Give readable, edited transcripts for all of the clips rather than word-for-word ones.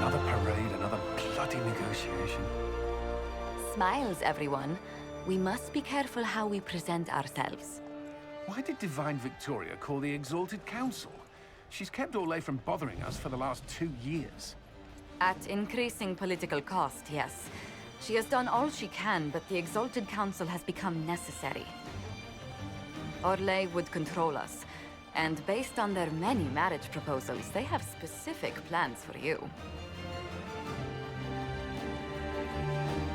Another parade, another bloody negotiation. Smiles, everyone. We must be careful how we present ourselves. Why did Divine Victoria call the Exalted Council? She's kept Orlais from bothering us for the last 2 years. At increasing political cost, yes. She has done all she can, but the Exalted Council has become necessary. Orlais would control us, and based on their many marriage proposals, they have specific plans for you.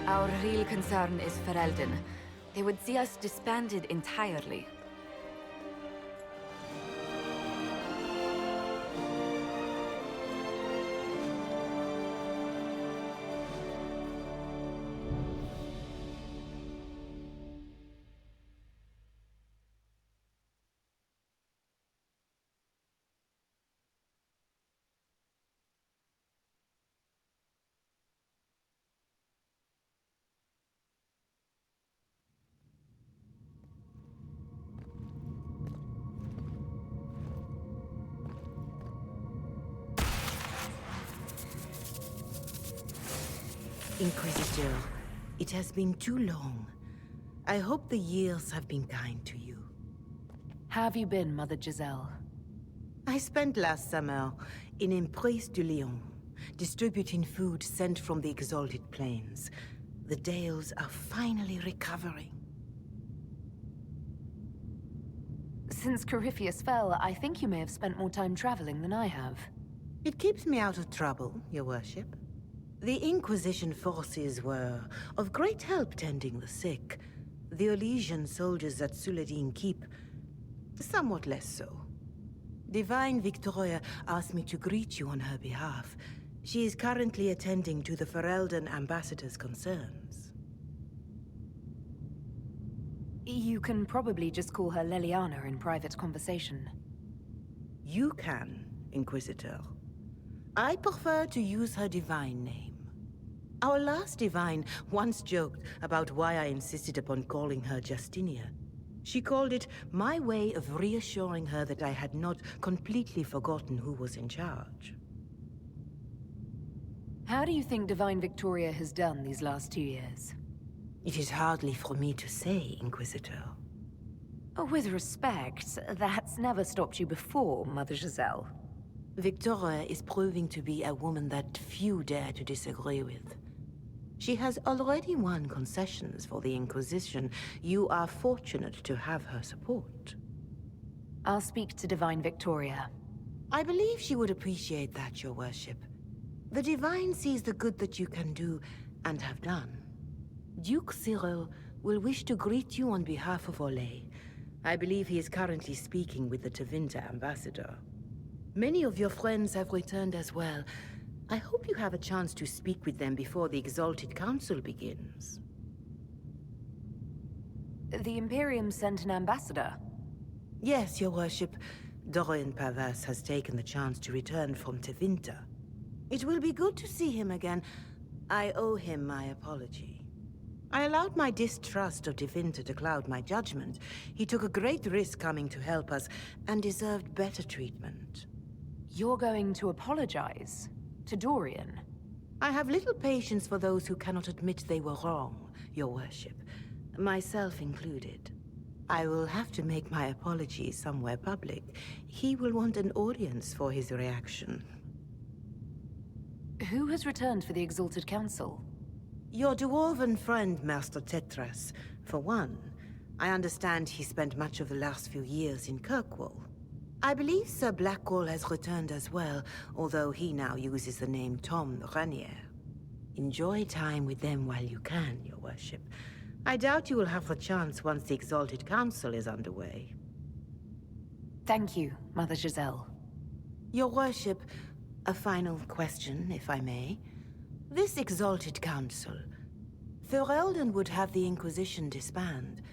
Our real concern is Ferelden. They would see us disbanded entirely. Inquisitor, it has been too long. I hope the years have been kind to you. How have you been, Mother Giselle? I spent last summer in Emprise de Lyon, distributing food sent from the Exalted Plains. The Dales are finally recovering. Since Corypheus fell, I think you may have spent more time traveling than I have. It keeps me out of trouble, Your Worship. The Inquisition forces were of great help tending the sick. The Elysian soldiers at Suladin Keep, somewhat less so. Divine Victoria asked me to greet you on her behalf. She is currently attending to the Ferelden ambassador's concerns. You can probably just call her Leliana in private conversation. You can, Inquisitor. I prefer to use her divine name. Our last divine once joked about why I insisted upon calling her Justinia. She called it my way of reassuring her that I had not completely forgotten who was in charge. How do you think Divine Victoria has done these last 2 years? It is hardly for me to say, Inquisitor. With respect, that's never stopped you before, Mother Giselle. Victoria is proving to be a woman that few dare to disagree with. She has already won concessions for the Inquisition. You are fortunate to have her support. I'll speak to Divine Victoria. I believe she would appreciate that, Your Worship. The Divine sees the good that you can do and have done. Duke Cyril will wish to greet you on behalf of Orlais. I believe he is currently speaking with the Tevinter ambassador. Many of your friends have returned as well. I hope you have a chance to speak with them before the Exalted Council begins. The Imperium sent an ambassador. Yes, Your Worship. Dorian Pavas has taken the chance to return from Tevinter. It will be good to see him again. I owe him my apology. I allowed my distrust of Tevinter to cloud my judgment. He took a great risk coming to help us, and deserved better treatment. You're going to apologize? To Dorian? I have little patience for those who cannot admit they were wrong, Your Worship. Myself included. I will have to make my apologies somewhere public. He will want an audience for his reaction. Who has returned for the Exalted Council? Your dwarven friend, Master Tetras. For one, I understand he spent much of the last few years in Kirkwall. I believe Sir Blackwall has returned as well, although he now uses the name Tom Ranier. Enjoy time with them while you can, Your Worship. I doubt you will have the chance once the Exalted Council is underway. Thank you, Mother Giselle. Your Worship, a final question, if I may. This Exalted Council, Ferelden would have the Inquisition disband.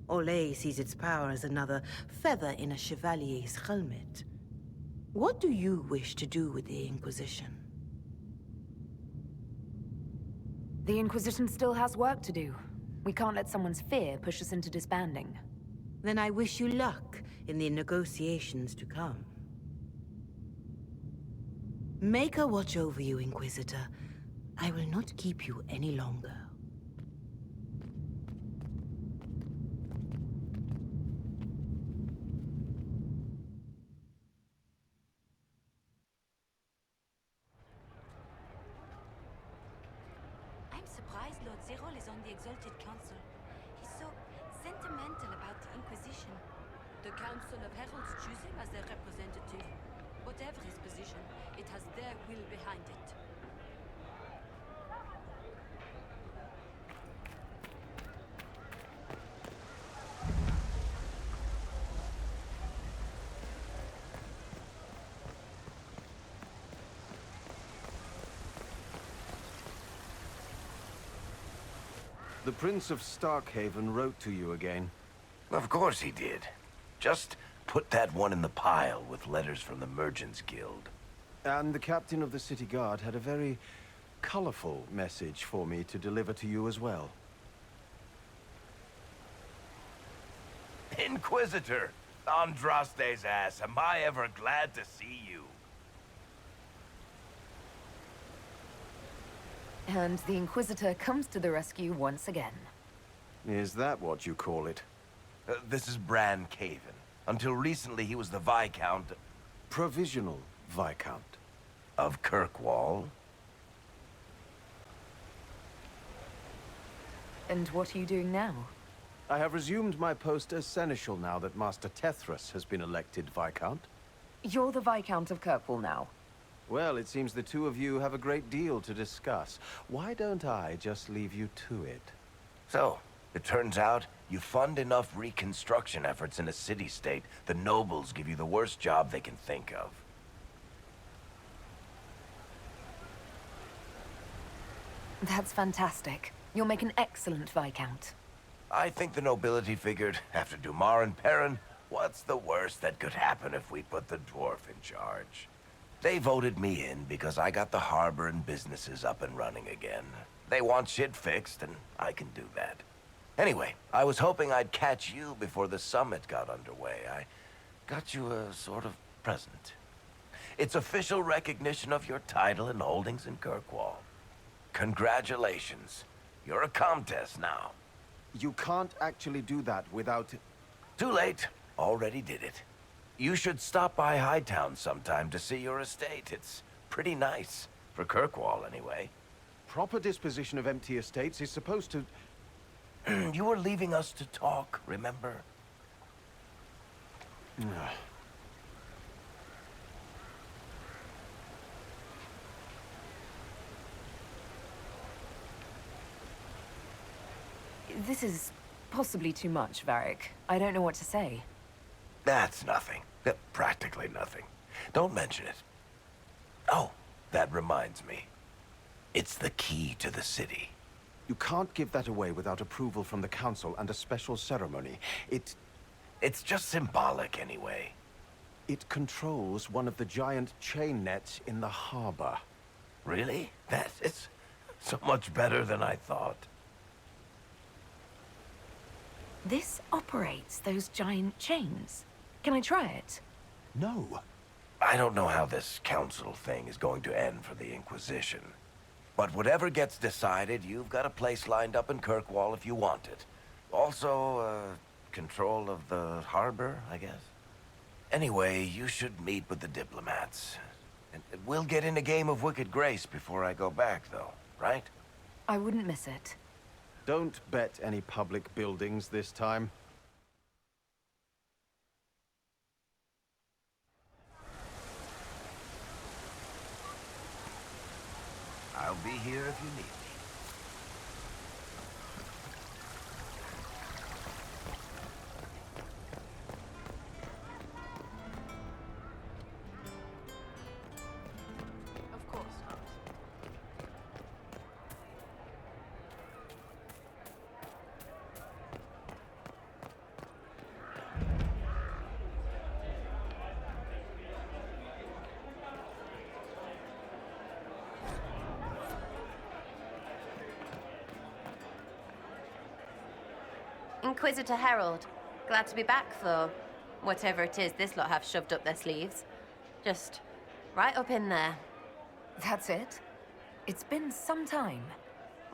Orlais sees its power as another feather in a chevalier's helmet. What do you wish to do with the Inquisition? The Inquisition still has work to do. We can't let someone's fear push us into disbanding. Then I wish you luck in the negotiations to come. Make a watch over you, Inquisitor. I will not keep you any longer. I'm surprised Lord Zerol is on the Exalted Council. He's so sentimental about the Inquisition. The Council of Heralds choose him as their representative. Whatever his position, it has their will behind it. The Prince of Starkhaven wrote to you again. Of course he did. Just put that one in the pile with letters from the Merchants Guild. And the captain of the city guard had a very colorful message for me to deliver to you as well. Inquisitor! Andraste's ass, am I ever glad to see you? And the Inquisitor comes to the rescue once again. Is that what you call it? This is Bran Caven. Until recently, he was the Viscount Provisional Viscount. of Kirkwall. And what are you doing now? I have resumed my post as Seneschal now that Master Tethras has been elected Viscount. You're the Viscount of Kirkwall now. Well, it seems the two of you have a great deal to discuss. Why don't I just leave you to it? So, it turns out you fund enough reconstruction efforts in a city-state, the nobles give you the worst job they can think of. That's fantastic. You'll make an excellent Viscount. I think the nobility figured, after Dumar and Perrin, what's the worst that could happen if we put the dwarf in charge? They voted me in because I got the harbor and businesses up and running again. They want shit fixed, and I can do that. Anyway, I was hoping I'd catch you before the summit got underway. I got you a sort of present. It's official recognition of your title and holdings in Kirkwall. Congratulations. You're a Comtesse now. You can't actually do that without... Too late. Already did it. You should stop by Hightown sometime to see your estate. It's pretty nice. For Kirkwall, anyway. Proper disposition of empty estates is supposed to... You were leaving us to talk, remember? This is possibly too much, Varric. I don't know what to say. That's nothing. Practically nothing. Don't mention it. Oh, that reminds me. It's the key to the city. You can't give that away without approval from the council and a special ceremony. It's just symbolic anyway. It controls one of the giant chain nets in the harbor. Really? That is so much better than I thought. This operates those giant chains. Can I try it? No. I don't know how this council thing is going to end for the Inquisition. But whatever gets decided, you've got a place lined up in Kirkwall if you want it. Also, control of the harbor, I guess. Anyway, you should meet with the diplomats. And we'll get in a game of Wicked Grace before I go back, though, right? I wouldn't miss it. Don't bet any public buildings this time. I'll be here if you need me. Of course not. Inquisitor Herald. Glad to be back, though. Whatever it is this lot have shoved up their sleeves. Just right up in there. That's it? It's been some time.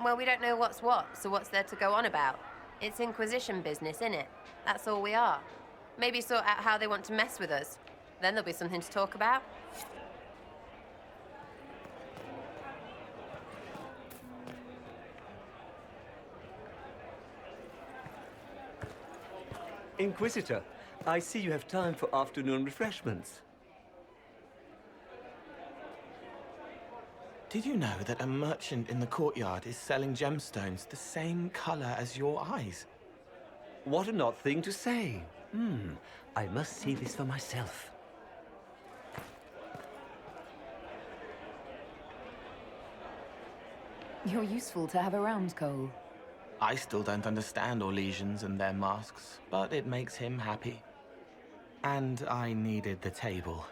Well, we don't know what's what, so what's there to go on about? It's Inquisition business, innit? That's all we are. Maybe sort out how they want to mess with us. Then there'll be something to talk about. Inquisitor, I see you have time for afternoon refreshments. Did you know that a merchant in the courtyard is selling gemstones the same color as your eyes? What an odd thing to say. I must see this for myself. You're useful to have around, Cole. I still don't understand Orlesians and their masks, but it makes him happy. And I needed the table.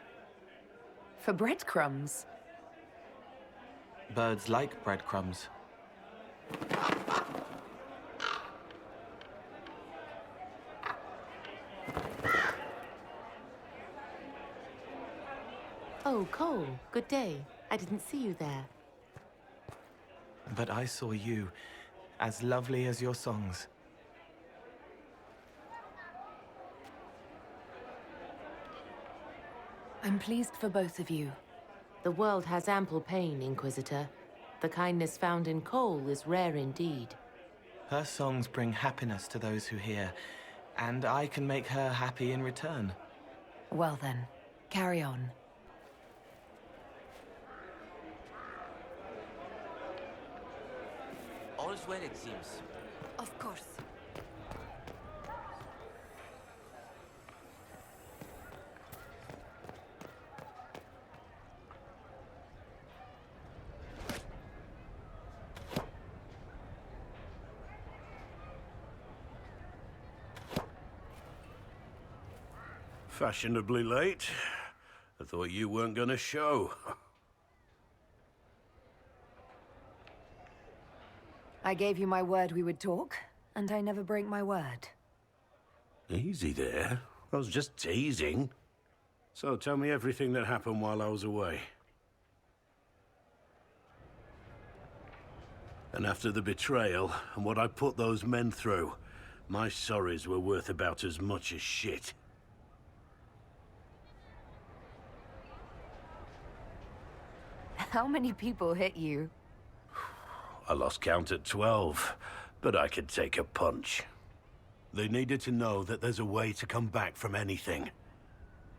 For breadcrumbs. Birds like breadcrumbs. Oh, Cole, good day. I didn't see you there. But I saw you, as lovely as your songs. I'm pleased for both of you. The world has ample pain, Inquisitor. The kindness found in Cole is rare indeed. Her songs bring happiness to those who hear, and I can make her happy in return. Well then, carry on. All's well, it seems. Of course. Fashionably late. I thought you weren't gonna show. I gave you my word we would talk, and I never break my word. Easy there. I was just teasing. So tell me everything that happened while I was away. And after the betrayal, and what I put those men through, my sorries were worth about as much as shit. How many people hit you? I lost count at 12, but I could take a punch. They needed to know that there's a way to come back from anything.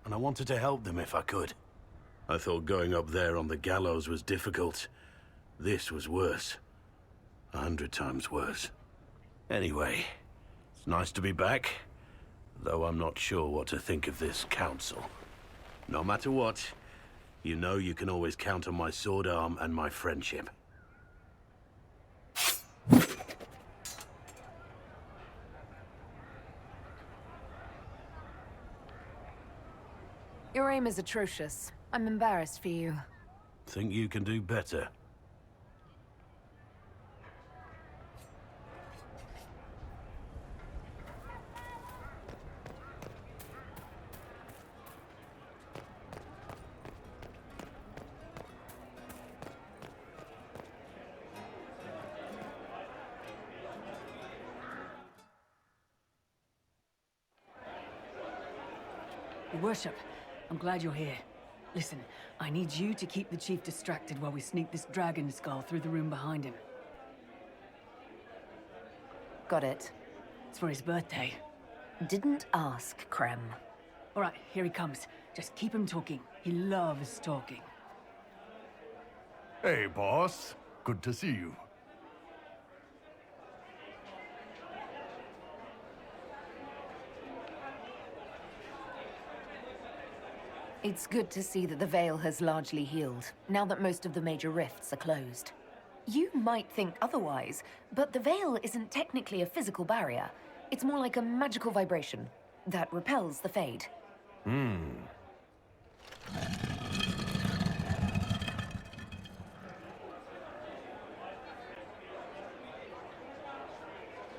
And I wanted to help them if I could. I thought going up there on the gallows was difficult. This was worse. 100 times worse. Anyway, it's nice to be back, though I'm not sure what to think of this council. No matter what, you know you can always count on my sword arm and my friendship. Your aim is atrocious. I'm embarrassed for you. Think you can do better? Your Worship, I'm glad you're here. Listen, I need you to keep the Chief distracted while we sneak this dragon skull through the room behind him. Got it. It's for his birthday. Didn't ask, Krem. All right, here he comes. Just keep him talking. He loves talking. Hey, boss. Good to see you. It's good to see that the Veil has largely healed, now that most of the major rifts are closed. You might think otherwise, but the Veil isn't technically a physical barrier. It's more like a magical vibration that repels the Fade.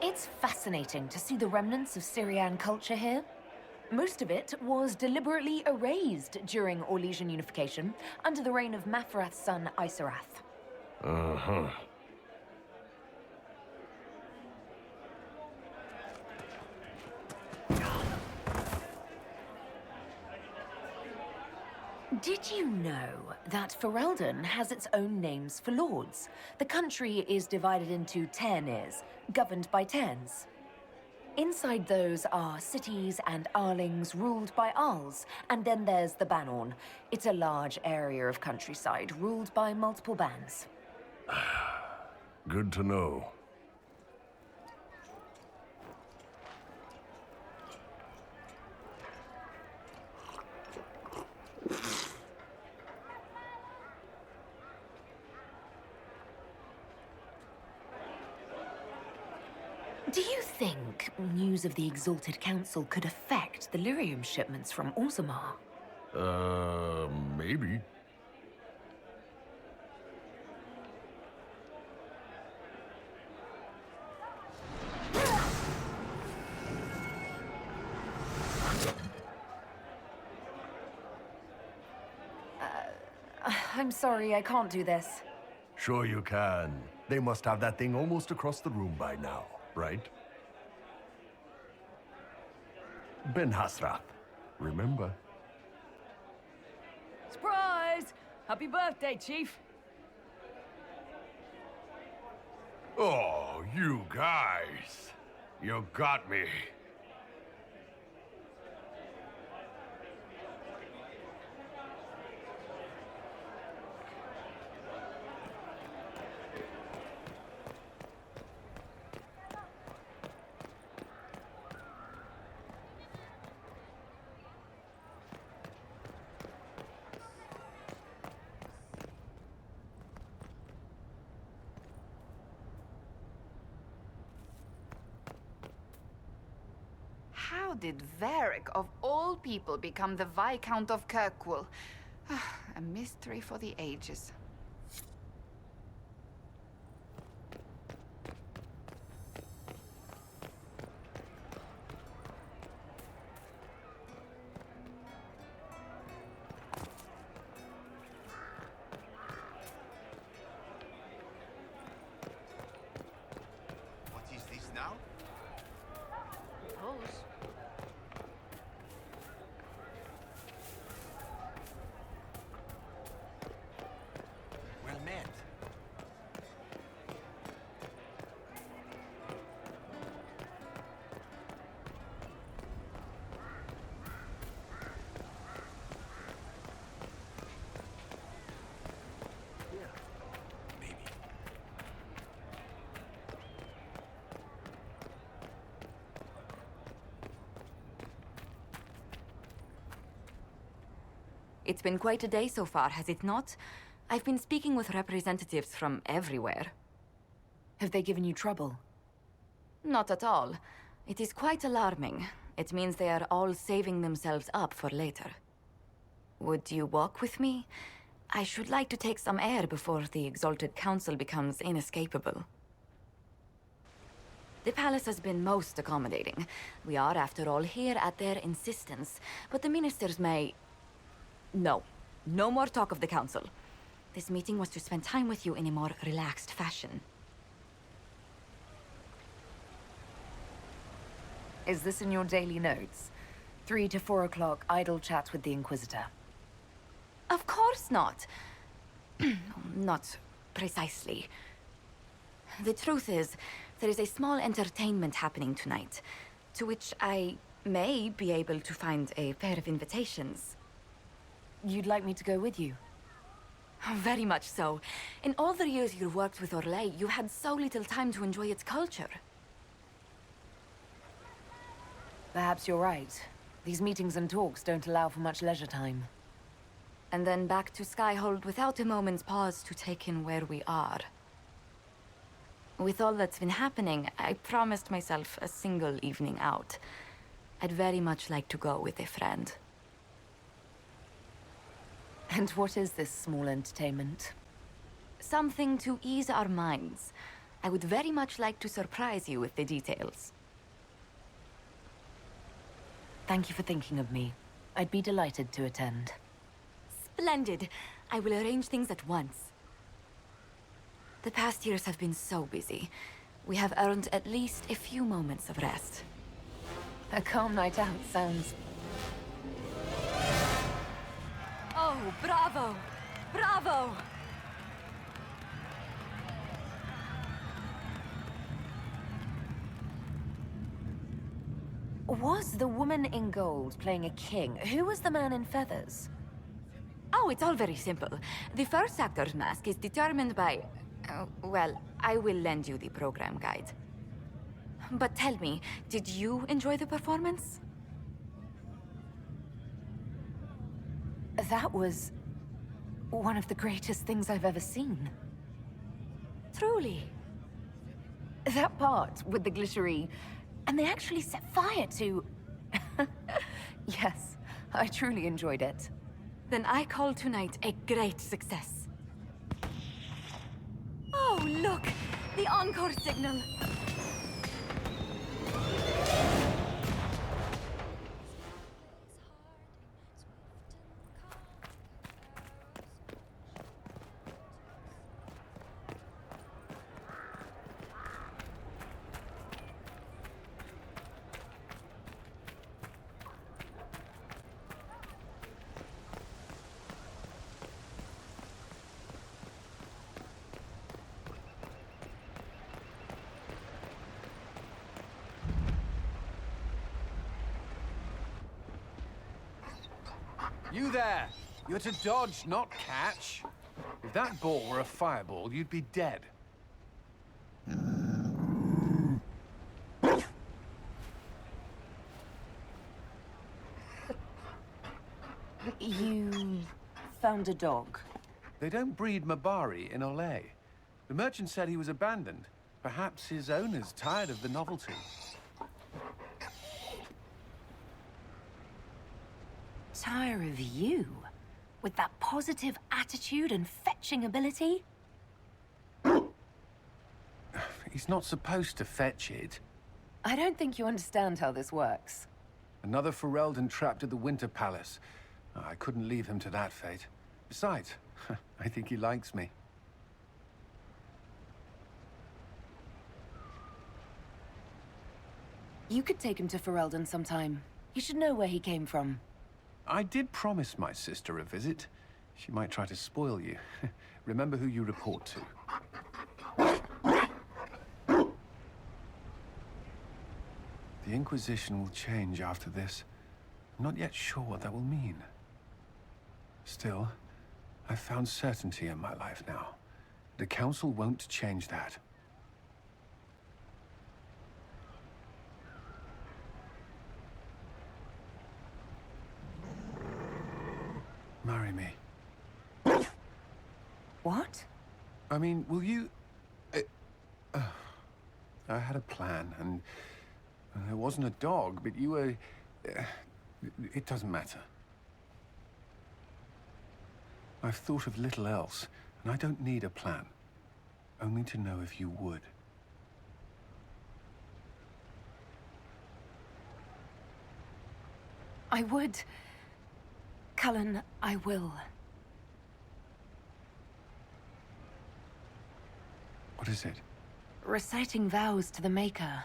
It's fascinating to see the remnants of Syrian culture here. Most of it was deliberately erased during Orlesian unification under the reign of Mafrath's son, Isarath. Uh-huh. Did you know that Ferelden has its own names for lords? The country is divided into Ternes, governed by Terns. Inside those are cities and Arlings ruled by Arls, and then there's the Banorn. It's a large area of countryside ruled by multiple bands. Good to know. Do you think news of the Exalted Council could affect the lyrium shipments from Orzammar? Maybe. I'm sorry, I can't do this. Sure you can. They must have that thing almost across the room by now, right? Ben Hasrath, remember? Surprise! Happy birthday, Chief. Oh, you guys. You got me. How did Varric, of all people, become the Viscount of Kirkwall? A mystery for the ages. What is this now? Suppose. Well met. Maybe. It's been quite a day so far, has it not? I've been speaking with representatives from everywhere. Have they given you trouble? Not at all. It is quite alarming. It means they are all saving themselves up for later. Would you walk with me? I should like to take some air before the Exalted Council becomes inescapable. The palace has been most accommodating. We are, after all, here at their insistence. But the ministers may... No. No more talk of the council. This meeting was to spend time with you in a more relaxed fashion. Is this in your daily notes? 3 to 4 o'clock, idle chats with the Inquisitor. Of course not. Not precisely. The truth is, there is a small entertainment happening tonight, to which I may be able to find a pair of invitations. You'd like me to go with you? Very much so. In all the years you've worked with Orlais, you had so little time to enjoy its culture. Perhaps you're right. These meetings and talks don't allow for much leisure time. And then back to Skyhold without a moment's pause to take in where we are. With all that's been happening, I promised myself a single evening out. I'd very much like to go with a friend. And what is this small entertainment? Something to ease our minds. I would very much like to surprise you with the details. Thank you for thinking of me. I'd be delighted to attend. Splendid. I will arrange things at once. The past years have been so busy. We have earned at least a few moments of rest. A calm night out sounds... Oh, bravo! Bravo! Was the woman in gold playing a king? Who was the man in feathers? Oh, it's all very simple. The first actor's mask is determined by... well, I will lend you the program guide. But tell me, did you enjoy the performance? That was... one of the greatest things I've ever seen. Truly. That part with the glittery... and they actually set fire to... Yes, I truly enjoyed it. Then I call tonight a great success. Oh, look! The encore signal! You there! You're to dodge, not catch. If that ball were a fireball, you'd be dead. You... found a dog? They don't breed Mabari in Olay. The merchant said he was abandoned. Perhaps his owner's tired of the novelty. Tire of you? With that positive attitude and fetching ability? He's not supposed to fetch it. I don't think you understand how this works. Another Ferelden trapped at the Winter Palace. I couldn't leave him to that fate. Besides, I think he likes me. You could take him to Ferelden sometime. You should know where he came from. I did promise my sister a visit. She might try to spoil you. Remember who you report to. The Inquisition will change after this. I'm not yet sure what that will mean. Still, I've found certainty in my life now. The Council won't change that. Marry me. What? I mean, will you... I had a plan, and there wasn't a dog, but you were... it doesn't matter. I've thought of little else, and I don't need a plan. Only to know if you would. I would. Cullen, I will. What is it? Reciting vows to the Maker.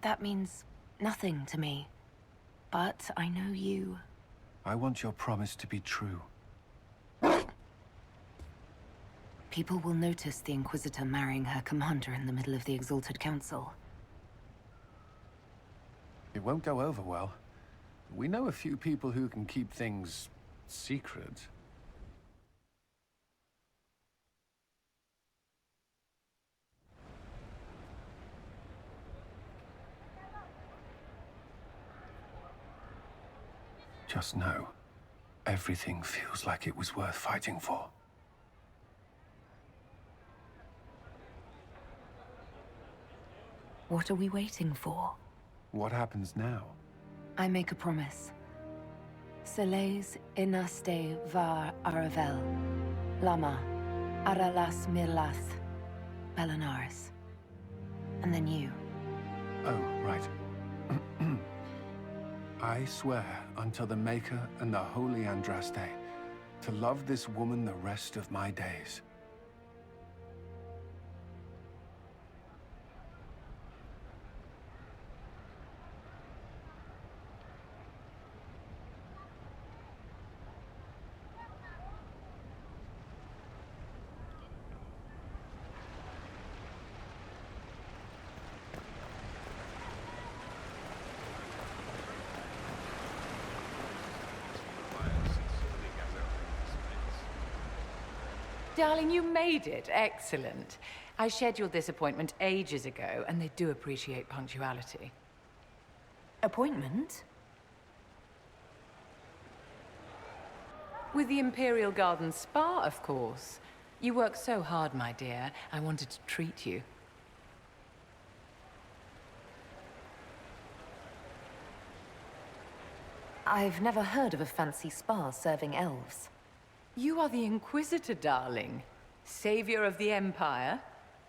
That means nothing to me. But I know you. I want your promise to be true. People will notice the Inquisitor marrying her commander in the middle of the Exalted Council. It won't go over well. We know a few people who can keep things secret. Just know, everything feels like it was worth fighting for. What are we waiting for? What happens now? I make a promise. Seles inaste var aravel. Lama. Aralas mirlath. Belanaris. And then you. Oh, right. I swear unto the Maker and the Holy Andraste to love this woman the rest of my days. Darling, you made it. Excellent. I scheduled this appointment ages ago, and they do appreciate punctuality. Appointment? With the Imperial Garden Spa, of course. You work so hard, my dear. I wanted to treat you. I've never heard of a fancy spa serving elves. You are the Inquisitor, darling. Savior of the Empire.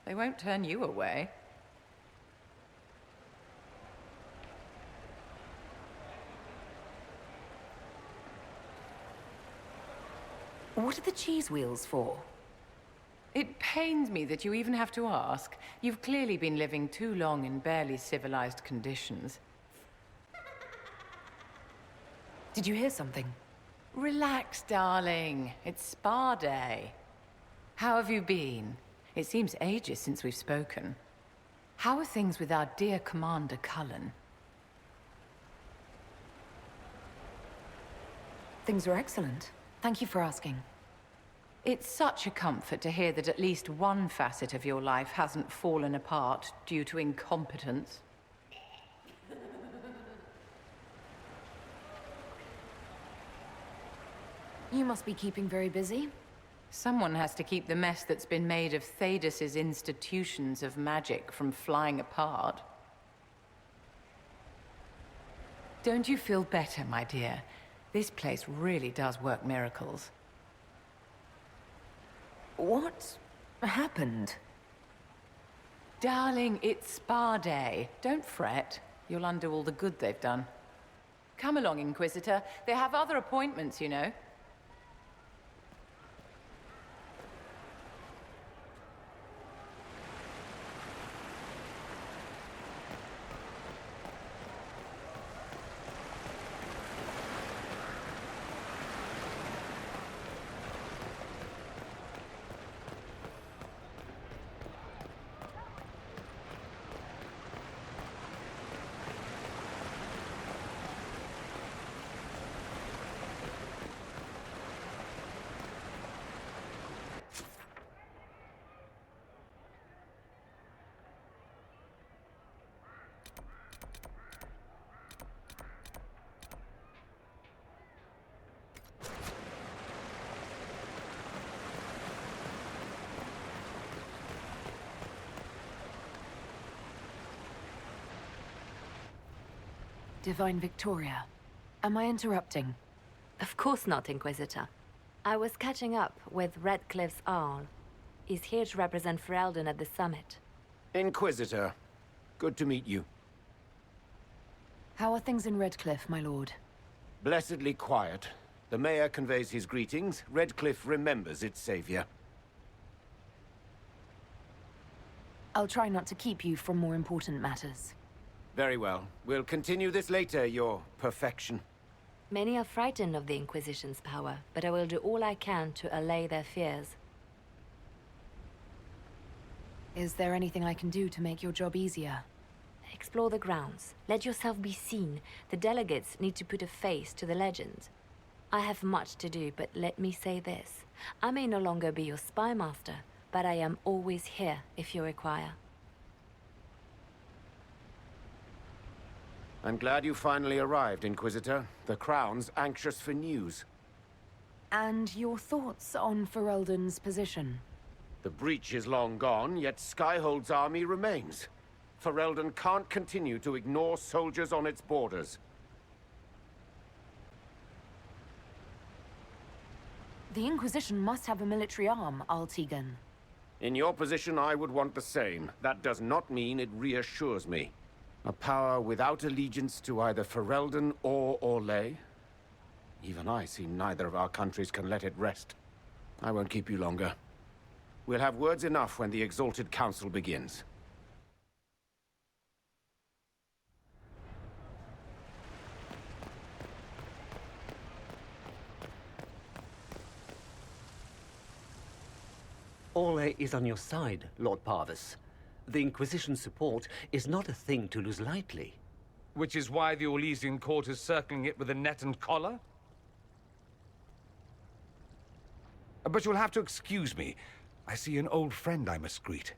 They won't turn you away. What are the cheese wheels for? It pains me that you even have to ask. You've clearly been living too long in barely civilized conditions. Did you hear something? Relax, darling. It's spa day. How have you been? It seems ages since we've spoken. How are things with our dear Commander Cullen? Things are excellent. Thank you for asking. It's such a comfort to hear that at least one facet of your life hasn't fallen apart due to incompetence. You must be keeping very busy. Someone has to keep the mess that's been made of Thaddeus's institutions of magic from flying apart. Don't you feel better, my dear? This place really does work miracles. What happened? Darling, it's spa day. Don't fret. You'll undo all the good they've done. Come along, Inquisitor. They have other appointments, you know. Divine Victoria, am I interrupting? Of course not, Inquisitor. I was catching up with Redcliffe's Arl. He's here to represent Ferelden at the summit. Inquisitor, good to meet you. How are things in Redcliffe, my lord? Blessedly quiet. The mayor conveys his greetings. Redcliffe remembers its savior. I'll try not to keep you from more important matters. Very well. We'll continue this later, your perfection. Many are frightened of the Inquisition's power, but I will do all I can to allay their fears. Is there anything I can do to make your job easier? Explore the grounds. Let yourself be seen. The delegates need to put a face to the legend. I have much to do, but let me say this. I may no longer be your spy master, but I am always here if you require. I'm glad you finally arrived, Inquisitor. The Crown's anxious for news. And your thoughts on Ferelden's position? The breach is long gone, yet Skyhold's army remains. Ferelden can't continue to ignore soldiers on its borders. The Inquisition must have a military arm, Altegan. In your position, I would want the same. That does not mean it reassures me. A power without allegiance to either Ferelden or Orlais? Even I see neither of our countries can let it rest. I won't keep you longer. We'll have words enough when the Exalted Council begins. Orlais is on your side, Lord Parvis. The Inquisition's support is not a thing to lose lightly. Which is why the Orlesian court is circling it with a net and collar? But you'll have to excuse me. I see an old friend I must greet.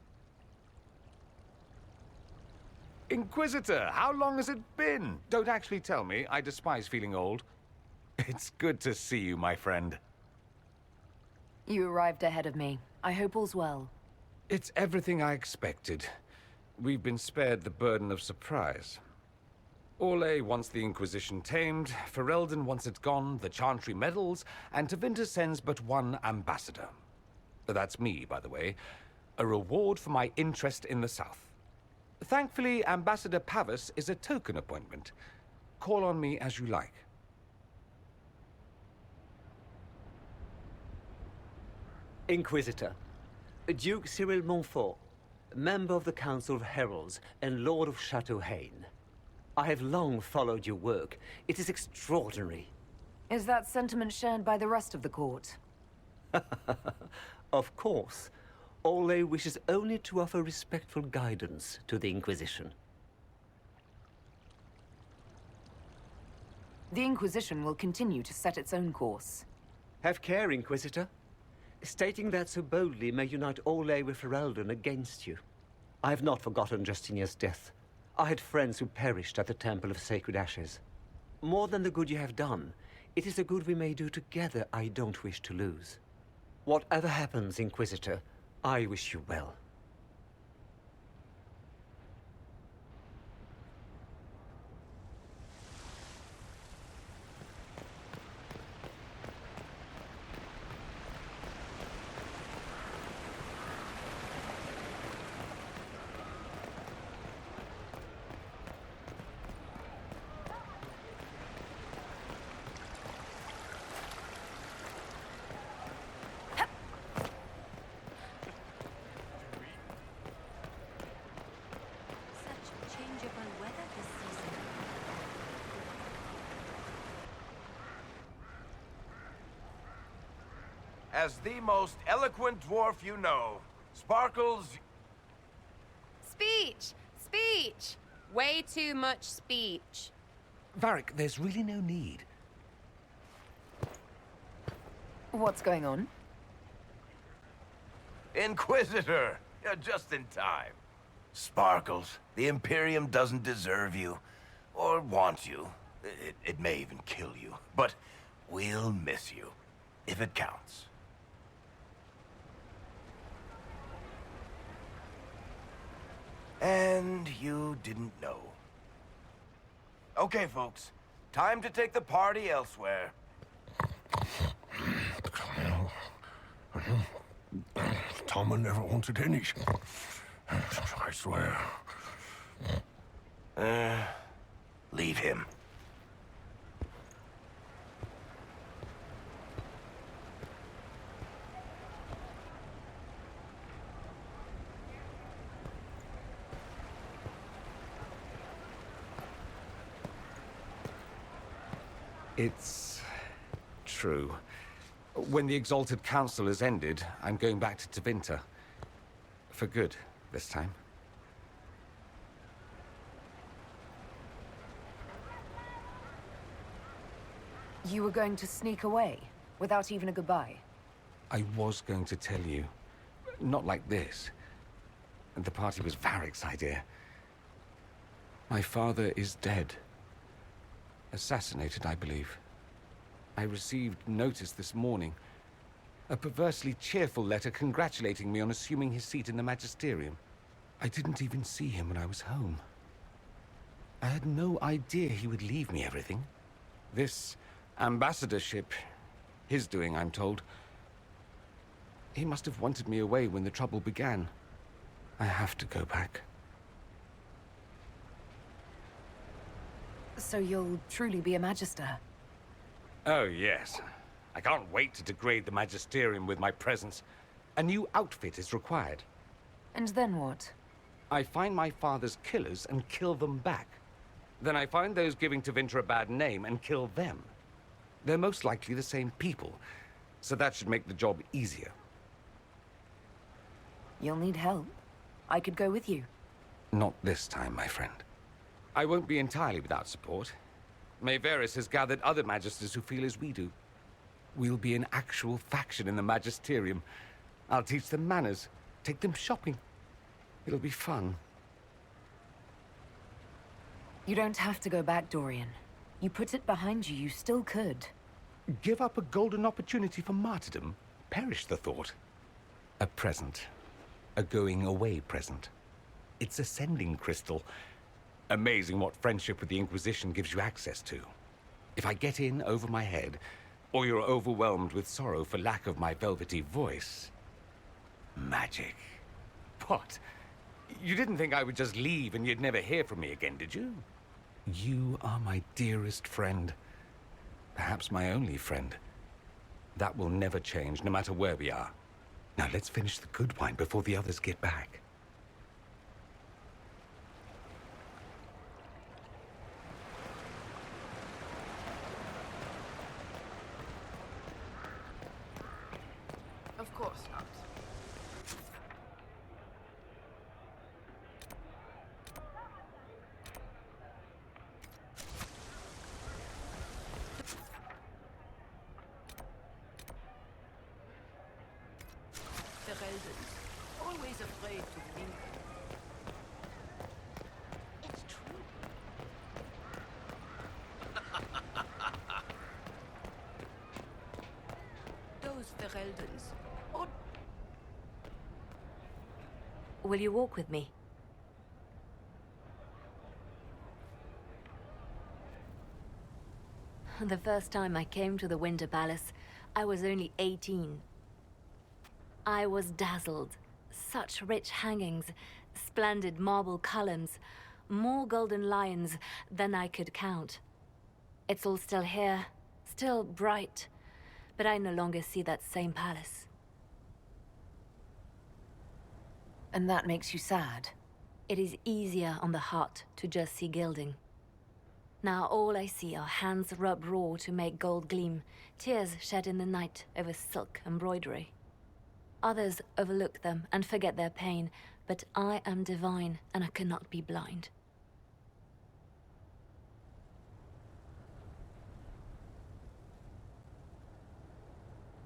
Inquisitor, how long has it been? Don't actually tell me. I despise feeling old. It's good to see you, my friend. You arrived ahead of me. I hope all's well. It's everything I expected. We've been spared the burden of surprise. Orlais wants the Inquisition tamed, Ferelden wants it gone, the Chantry meddles, and Tevinter sends but one ambassador. That's me, by the way. A reward for my interest in the South. Thankfully, Ambassador Pavis is a token appointment. Call on me as you like. Inquisitor, Duke Cyril Montfort, member of the Council of Heralds and Lord of Chateau Haine. I have long followed your work. It is extraordinary. Is that sentiment shared by the rest of the court? Of course. Orlais wishes only to offer respectful guidance to the Inquisition. The Inquisition will continue to set its own course. Have care, Inquisitor. Stating that so boldly may unite Orlais with Ferelden against you. I have not forgotten Justinia's death. I had friends who perished at the Temple of Sacred Ashes. More than the good you have done, it is the good we may do together I don't wish to lose. Whatever happens, Inquisitor, I wish you well. As the most eloquent dwarf you know, Sparkles... Speech! Speech! Way too much speech. Varric, there's really no need. What's going on? Inquisitor! You're just in time. Sparkles, the Imperium doesn't deserve you. Or want you. It may even kill you. But we'll miss you. If it counts. And you didn't know. Okay, folks. Time to take the party elsewhere. Tommen never wanted any. I swear. Leave him. It's true. When the Exalted Council has ended, I'm going back to Tevinter. For good, this time. You were going to sneak away, without even a goodbye? I was going to tell you. Not like this. The party was Varric's idea. My father is dead. Assassinated, I believe. I received notice this morning. A perversely cheerful letter congratulating me on assuming his seat in the Magisterium. I didn't even see him when I was home. I had no idea he would leave me everything. This ambassadorship, his doing, I'm told. He must have wanted me away when the trouble began. I have to go back. So you'll truly be a Magister? Oh, yes. I can't wait to degrade the Magisterium with my presence. A new outfit is required. And then what? I find my father's killers and kill them back. Then I find those giving Tevinter a bad name and kill them. They're most likely the same people, so that should make the job easier. You'll need help. I could go with you. Not this time, my friend. I won't be entirely without support. Mayveris has gathered other Magisters who feel as we do. We'll be an actual faction in the Magisterium. I'll teach them manners, take them shopping. It'll be fun. You don't have to go back, Dorian. You put it behind you, you still could. Give up a golden opportunity for martyrdom? Perish the thought. A present. A going-away present. It's a sending crystal. Amazing what friendship with the Inquisition gives you access to. If I get in over my head, or you're overwhelmed with sorrow for lack of my velvety voice... Magic. What? You didn't think I would just leave and you'd never hear from me again, did you? You are my dearest friend. Perhaps my only friend. That will never change, no matter where we are. Now let's finish the good wine before the others get back. Of course not. Always afraid to think. It's true. Those Fereldans. Oh. Will you walk with me? The first time I came to the Winter Palace, I was only 18. I was dazzled. Such rich hangings, splendid marble columns, more golden lions than I could count. It's all still here, still bright, but I no longer see that same palace. And that makes you sad? It is easier on the heart to just see gilding. Now all I see are hands rubbed raw to make gold gleam, tears shed in the night over silk embroidery. Others overlook them and forget their pain, but I am divine and I cannot be blind.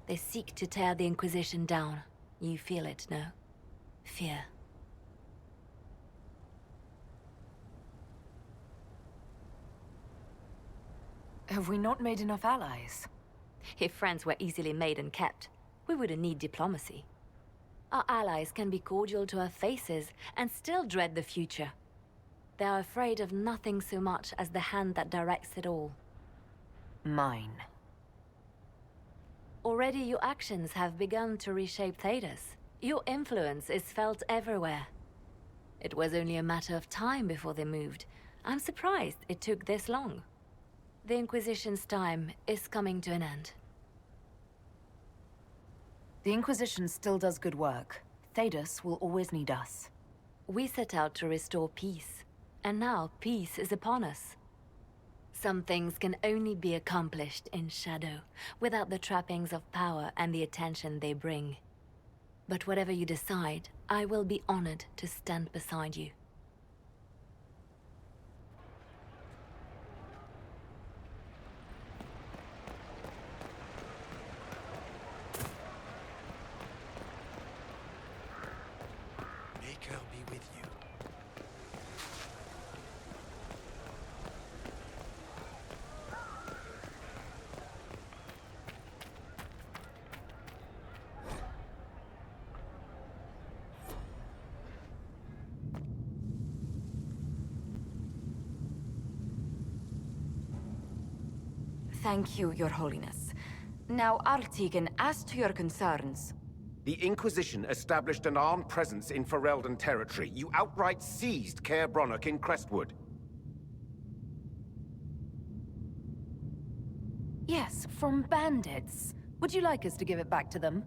They seek to tear the Inquisition down. You feel it, no? Fear. Have we not made enough allies? If friends were easily made and kept, we wouldn't need diplomacy. Our allies can be cordial to our faces and still dread the future. They are afraid of nothing so much as the hand that directs it all. Mine. Already your actions have begun to reshape Thedas. Your influence is felt everywhere. It was only a matter of time before they moved. I'm surprised it took this long. The Inquisition's time is coming to an end. The Inquisition still does good work. Thedas will always need us. We set out to restore peace, and now peace is upon us. Some things can only be accomplished in shadow, without the trappings of power and the attention they bring. But whatever you decide, I will be honored to stand beside you. Be with you. Thank you, Your Holiness. Now, Artigan, as to your concerns... The Inquisition established an armed presence in Ferelden territory. You outright seized Caer Bronach in Crestwood. Yes, from bandits. Would you like us to give it back to them?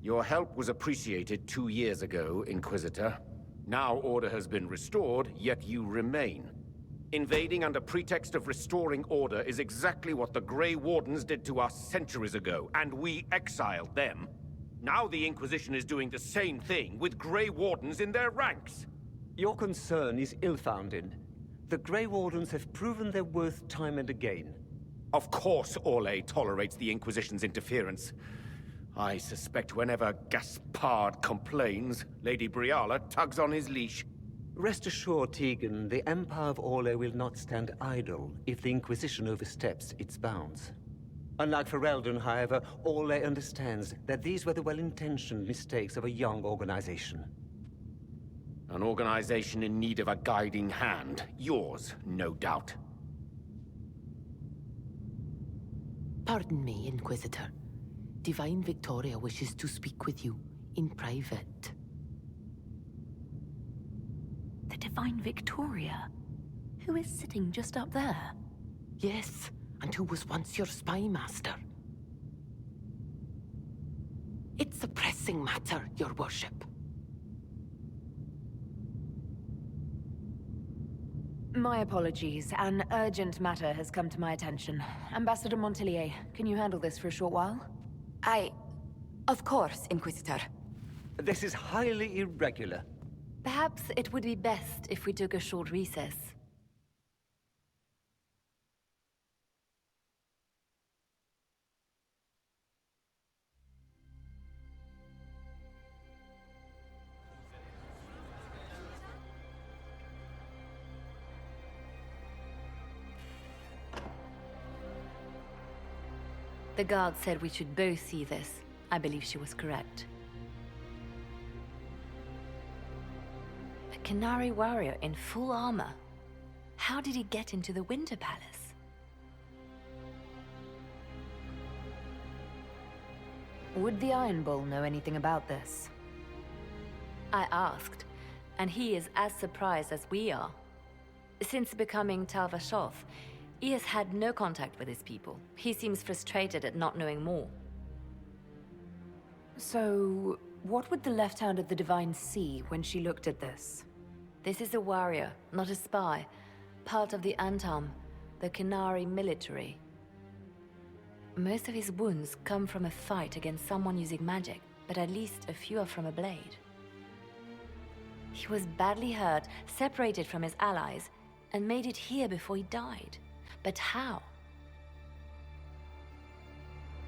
Your help was appreciated 2 years ago, Inquisitor. Now order has been restored, yet you remain. Invading under pretext of restoring order is exactly what the Grey Wardens did to us centuries ago, and we exiled them. Now the Inquisition is doing the same thing with Grey Wardens in their ranks. Your concern is ill-founded. The Grey Wardens have proven their worth time and again. Of course Orlais tolerates the Inquisition's interference. I suspect whenever Gaspard complains, Lady Briala tugs on his leash. Rest assured, Tegan, the Empire of Orlais will not stand idle if the Inquisition oversteps its bounds. Unlike Ferelden, however, Orlais understands that these were the well-intentioned mistakes of a young organization. An organization in need of a guiding hand. Yours, no doubt. Pardon me, Inquisitor. Divine Victoria wishes to speak with you in private. The Divine Victoria? Who is sitting just up there? Yes, and who was once your spy master. It's a pressing matter, your worship. My apologies. An urgent matter has come to my attention. Ambassador Montellier, can you handle this for a short while? Of course, Inquisitor. This is highly irregular. Perhaps it would be best if we took a short recess. The guard said we should both see this. I believe she was correct. A Canary warrior in full armor. How did he get into the Winter Palace? Would the Iron Bull know anything about this? I asked, and he is as surprised as we are. Since becoming Tal Vashoth, he has had no contact with his people. He seems frustrated at not knowing more. So, what would the left hand of the Divine see when she looked at this? This is a warrior, not a spy. Part of the Antam, the Canary military. Most of his wounds come from a fight against someone using magic, but at least a few are from a blade. He was badly hurt, separated from his allies, and made it here before he died. But how?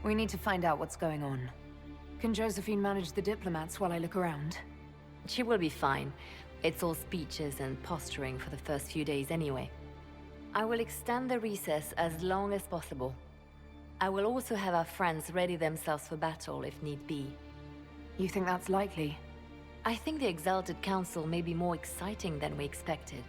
We need to find out what's going on. Can Josephine manage the diplomats while I look around? She will be fine. It's all speeches and posturing for the first few days anyway. I will extend the recess as long as possible. I will also have our friends ready themselves for battle if need be. You think that's likely? I think the Exalted Council may be more exciting than we expected.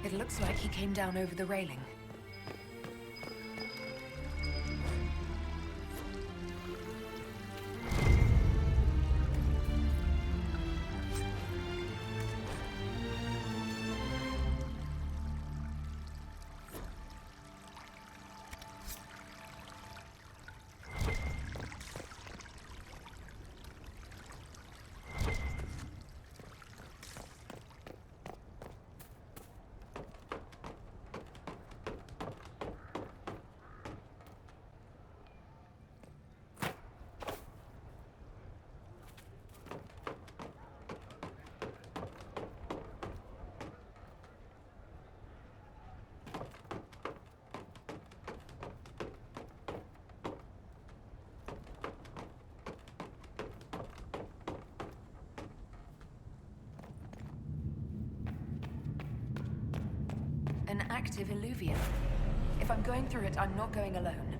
It looks like he came down over the railing. active illuvian. If I'm going through it, I'm not going alone.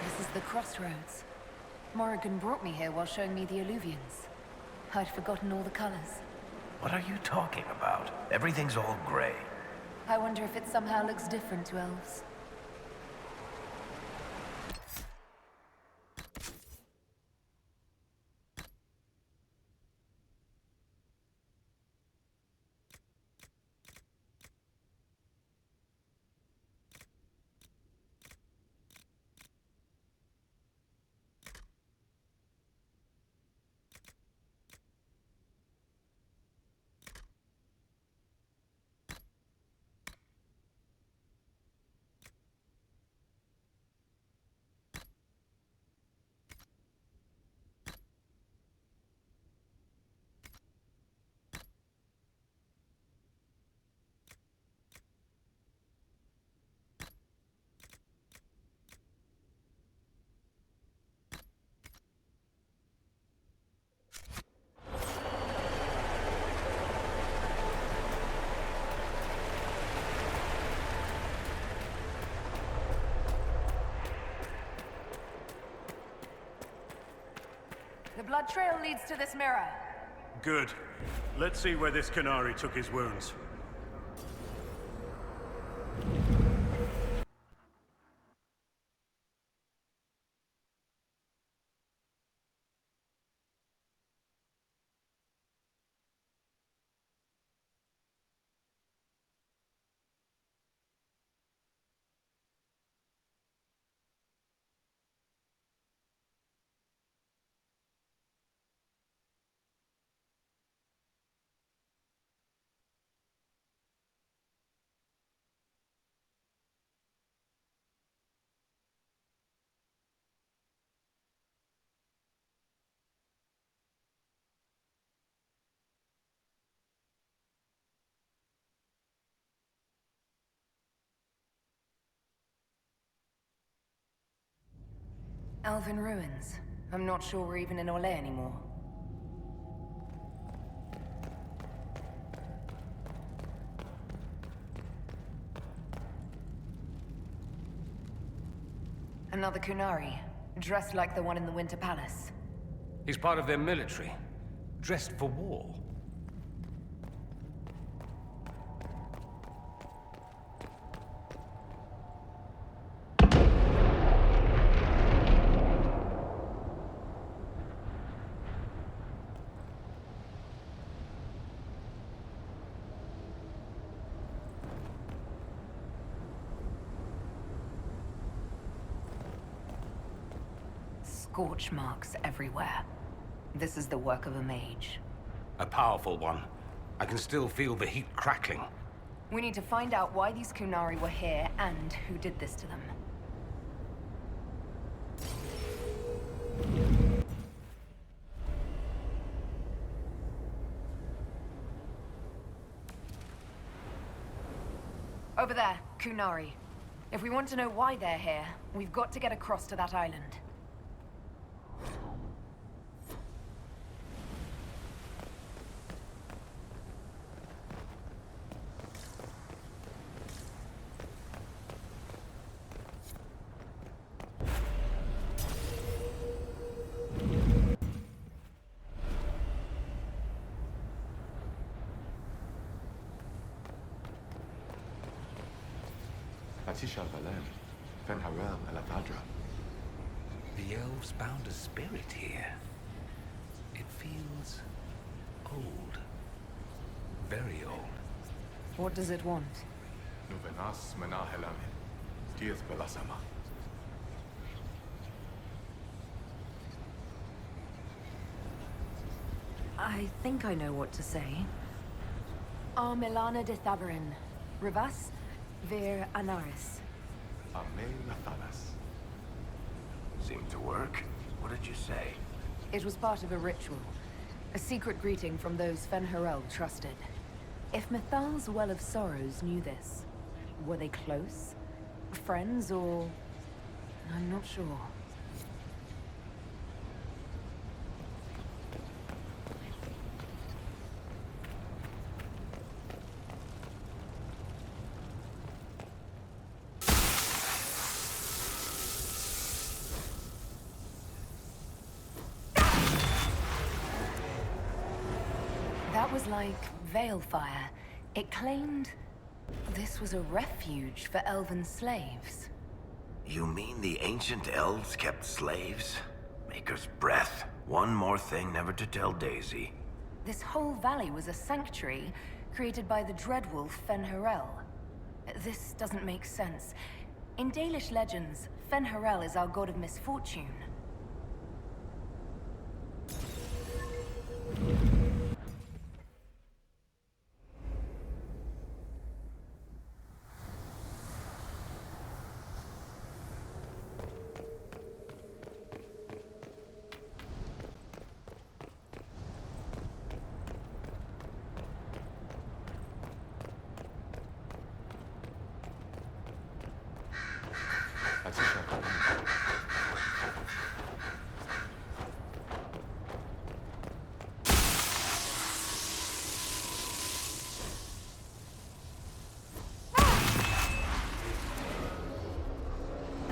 This is the crossroads. Morrigan brought me here while showing me the illuvians. I'd forgotten all the colors. What are you talking about? Everything's all gray. I wonder if it somehow looks different to elves. The blood trail leads to this mirror. Good. Let's see where this Canary took his wounds. Elven ruins. I'm not sure we're even in Orlais anymore. Another Kunari, dressed like the one in the Winter Palace. He's part of their military, dressed for war. Scorch marks everywhere. This is the work of a mage. A powerful one. I can still feel the heat crackling. We need to find out why these Kunari were here and who did this to them. Over there, Kunari. If we want to know why they're here, we've got to get across to that island. The elves bound a spirit here. It feels old. Very old. What does it want? I think I know what to say. Milana de Thabarin. Rivas, Vir Anaris. Seemed to work. What did you say? It was part of a ritual. A secret greeting from those Fen'Harel trusted. If Mithal's Well of Sorrows knew this, were they close? Friends, or... I'm not sure. That was like Veil Fire. It claimed this was a refuge for elven slaves. You mean the ancient elves kept slaves? Maker's breath. One more thing never to tell Daisy. This whole valley was a sanctuary created by the Dreadwolf Fen'Harel. This doesn't make sense. In Dalish legends, Fen'Harel is our god of misfortune.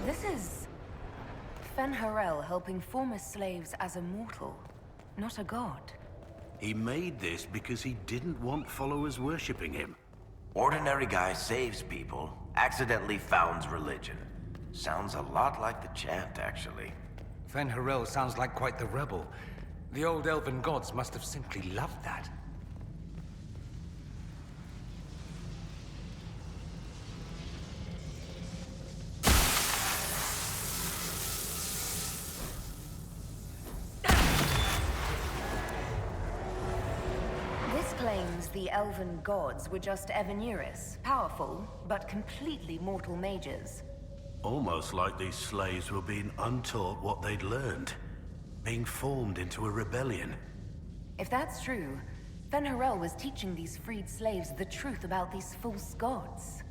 This is Fen'Harel helping former slaves as a mortal, not a god. He made this because he didn't want followers worshipping him. Ordinary guy saves people, accidentally founds religion. Sounds a lot like the chant, actually. Fen'Harel sounds like quite the rebel. The old elven gods must have simply loved that. This claims the elven gods were just Evaneris, powerful, but completely mortal mages. Almost like these slaves were being untaught what they'd learned. Being formed into a rebellion. If that's true, Fen'Harel was teaching these freed slaves the truth about these false gods.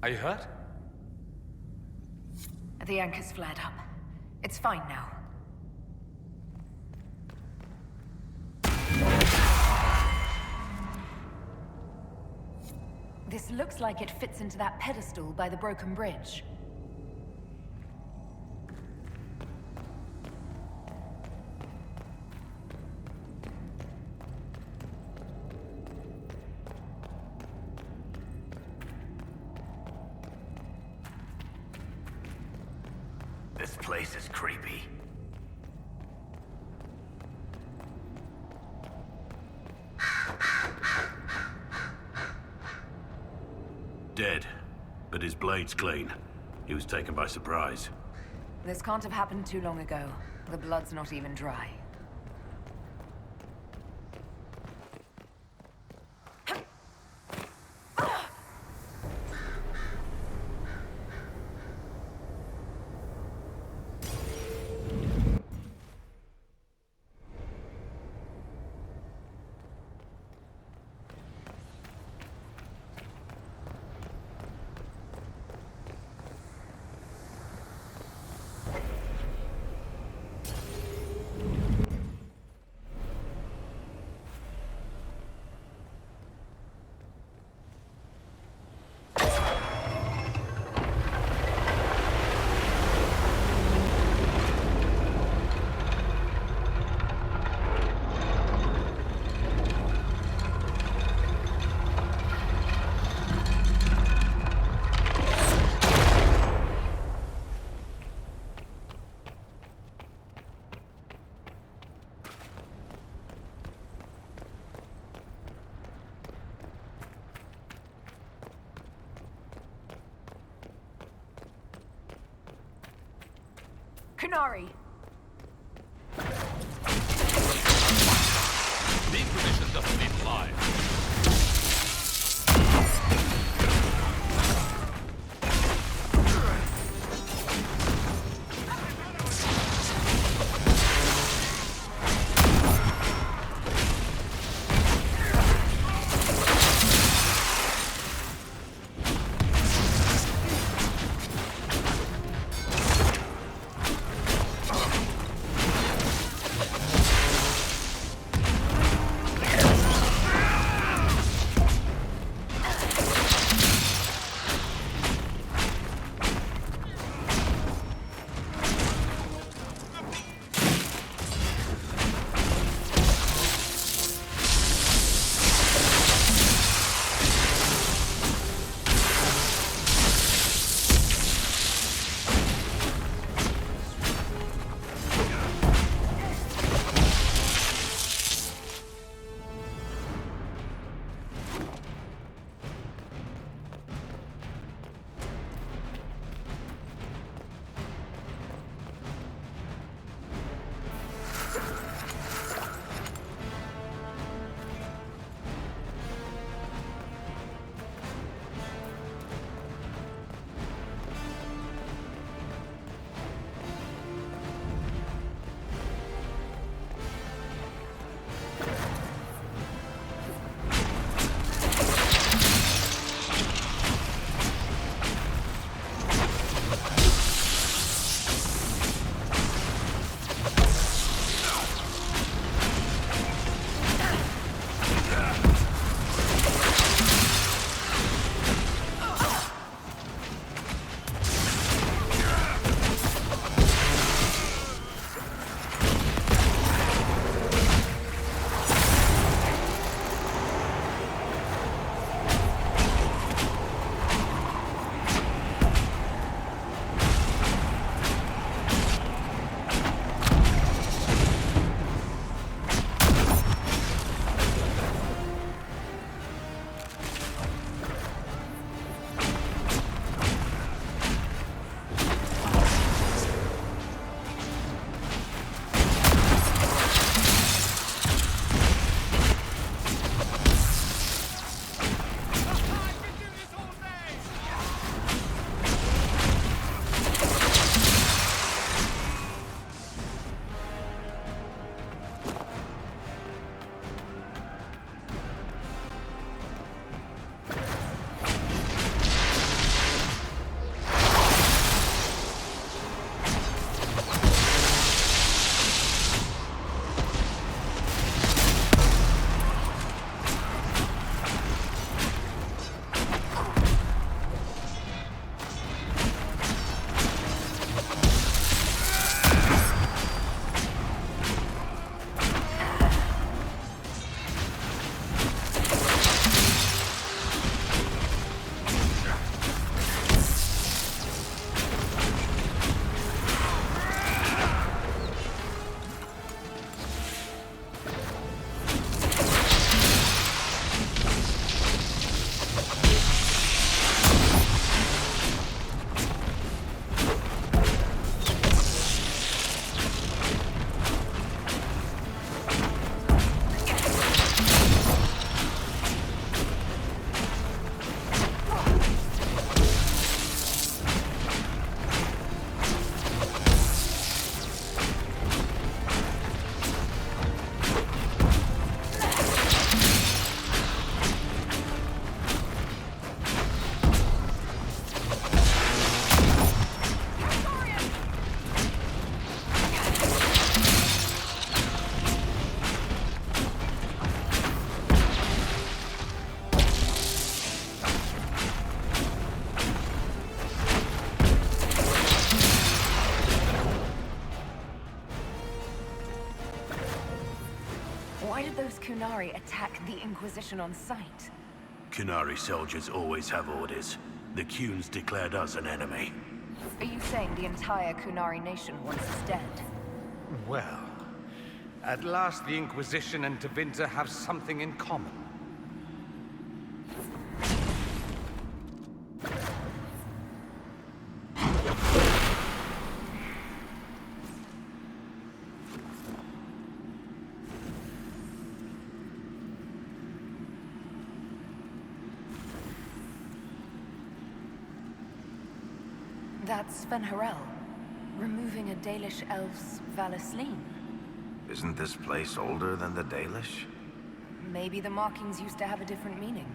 Are you hurt? The anchor's flared up. It's fine now. This looks like it fits into that pedestal by the broken bridge. This place is creepy. Dead, but his blade's clean. He was taken by surprise. This can't have happened too long ago. The blood's not even dry. Kunari! The Inquisition doesn't need lies. Why did those Kunari attack the Inquisition on sight? Kunari soldiers always have orders. The Kunes declared us an enemy. Are you saying the entire Kunari nation wants us dead? Well, at last the Inquisition and Tevinter have something in common. That's Sven Harel, removing a Dalish elf's Valasleen. Isn't this place older than the Dalish? Maybe the markings used to have a different meaning.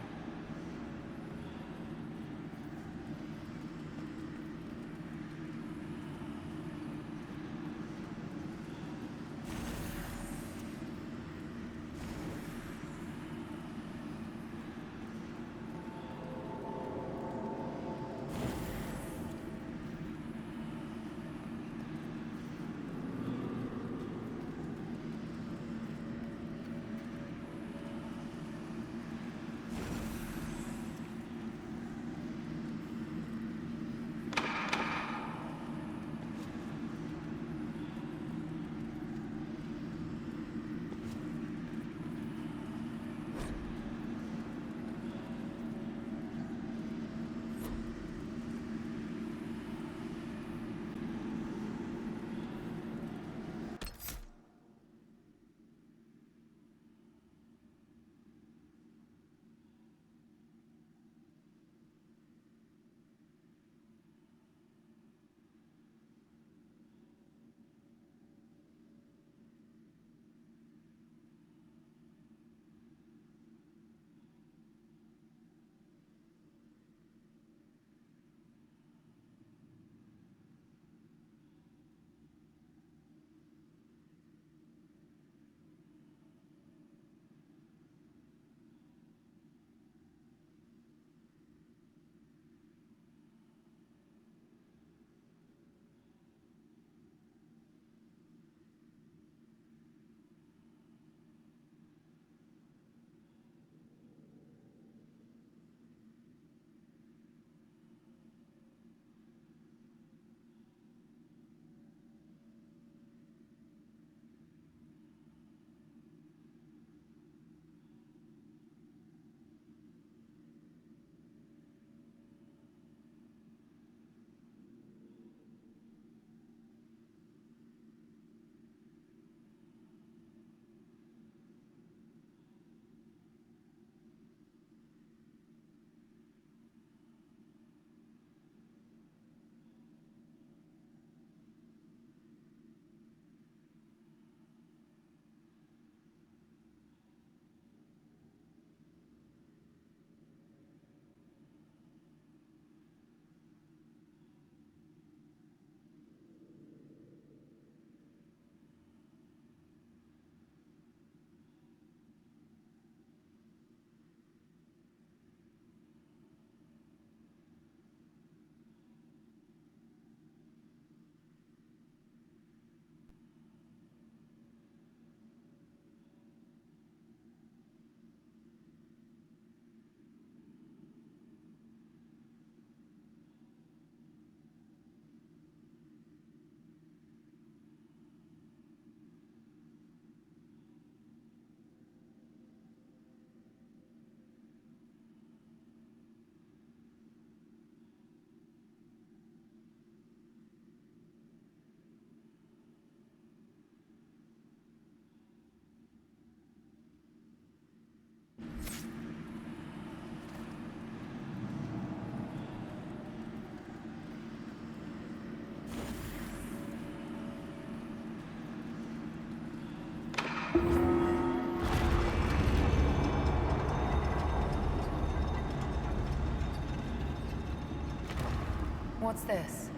What's this?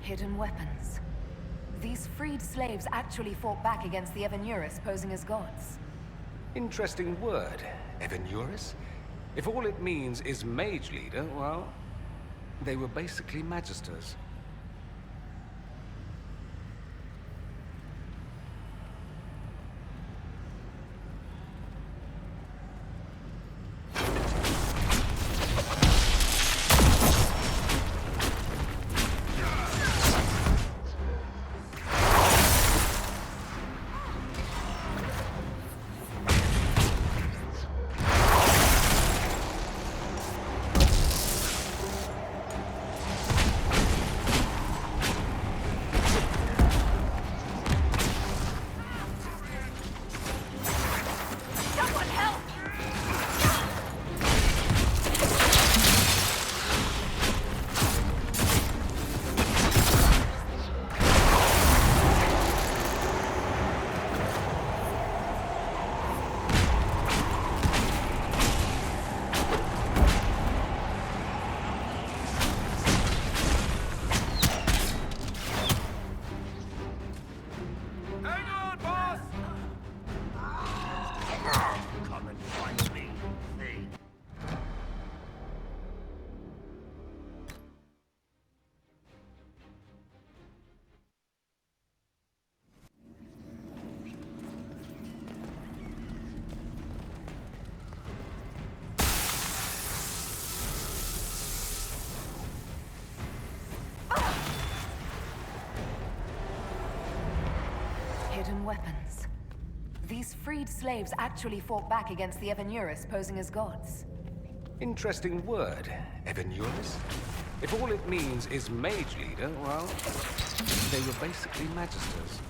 Hidden weapons. These freed slaves actually fought back against the Evanuris posing as gods. Interesting word, Evanuris. If all it means is mage leader, well, they were basically magisters. weapons. These freed slaves actually fought back against the Evanurus posing as gods. Interesting word, Evanurus. If all it means is mage leader, well, they were basically magisters.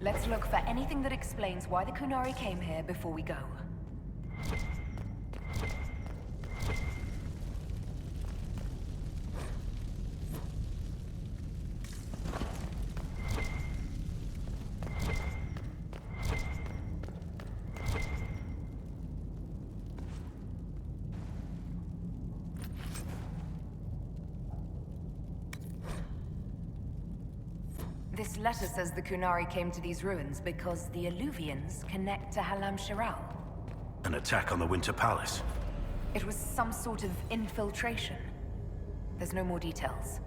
Let's look for anything that explains why the Kunari came here before we go. This letter says the Kunari came to these ruins because the Alluvians connect to Halam Shiral. An attack on the Winter Palace. It was some sort of infiltration. There's no more details.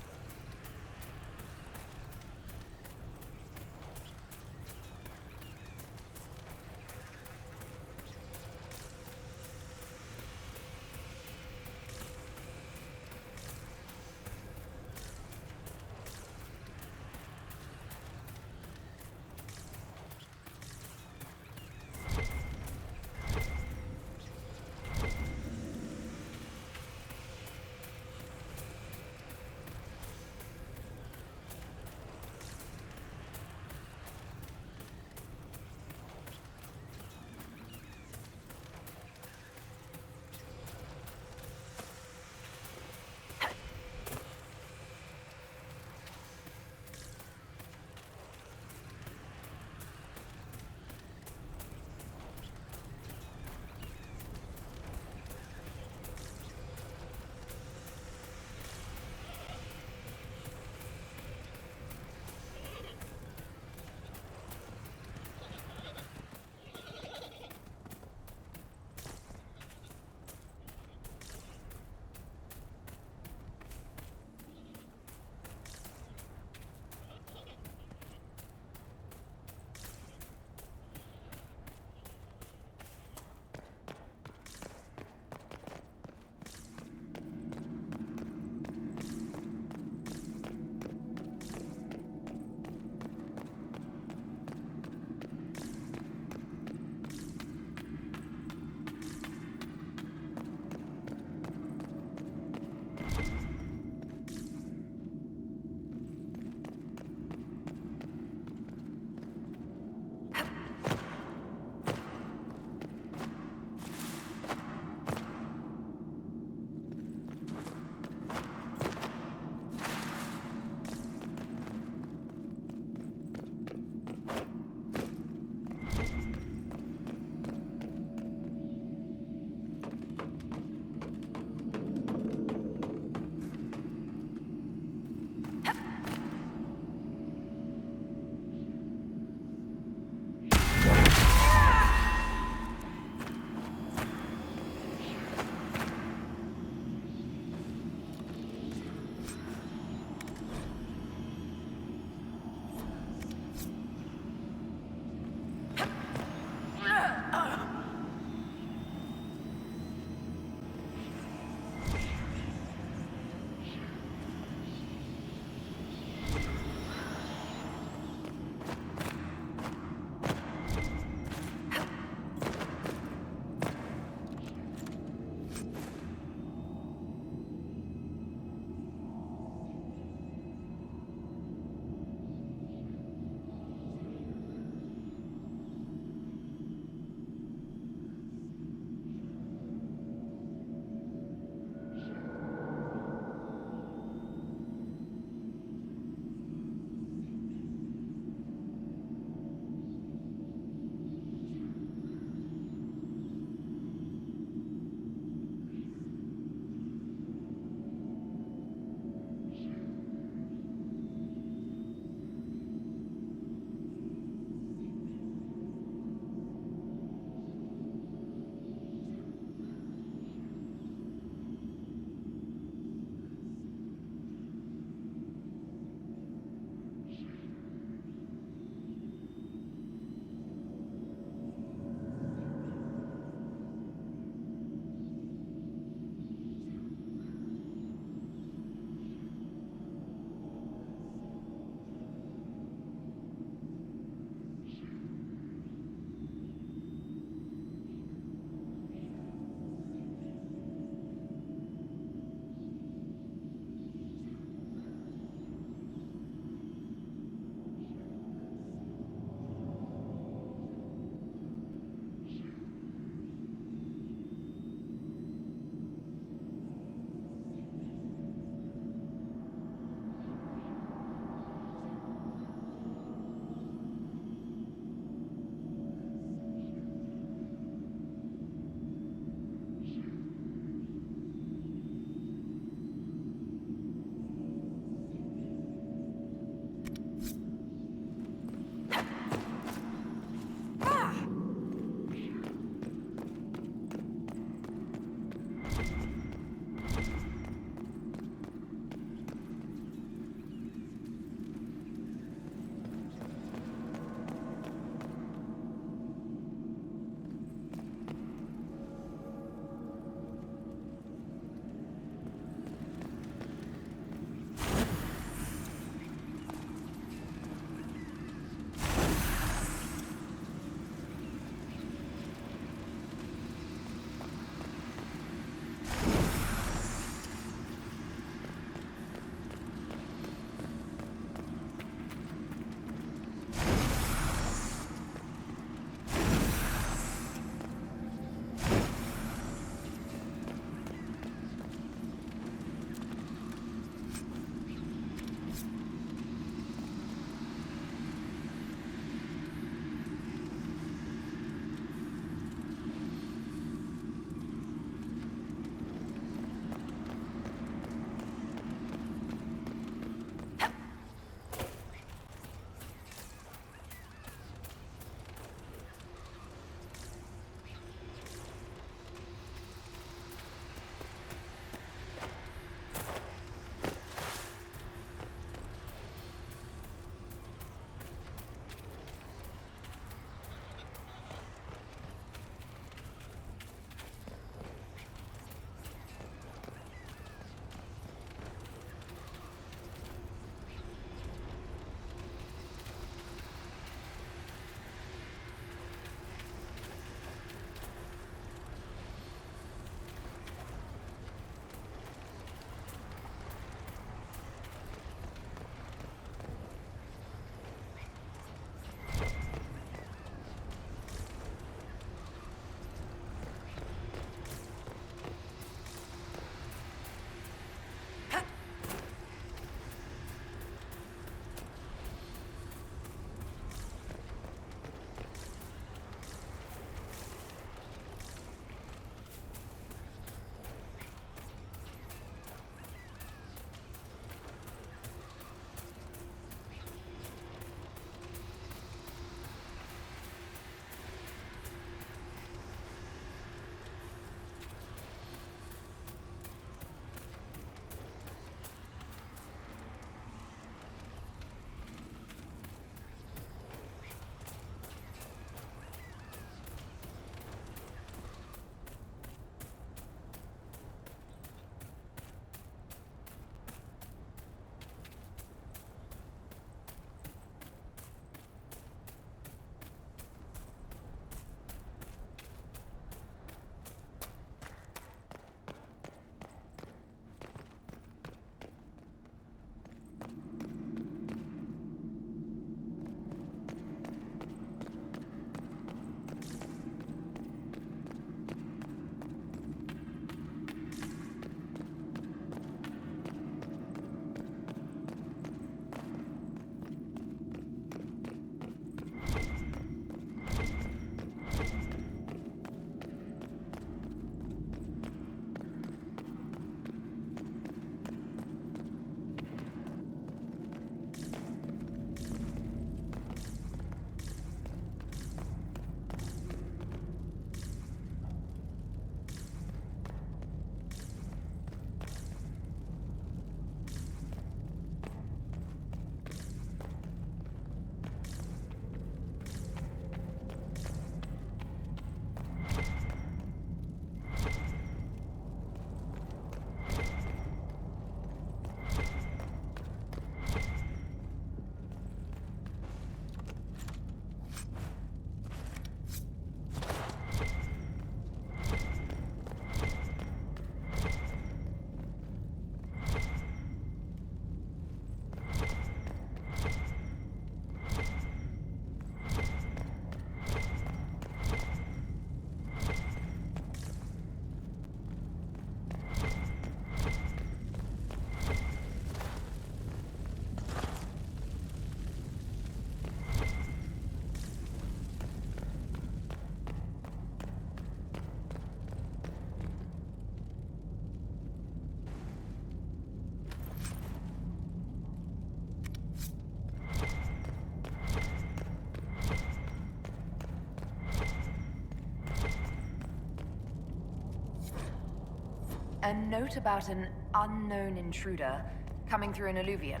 A note about an unknown intruder coming through an alluvion.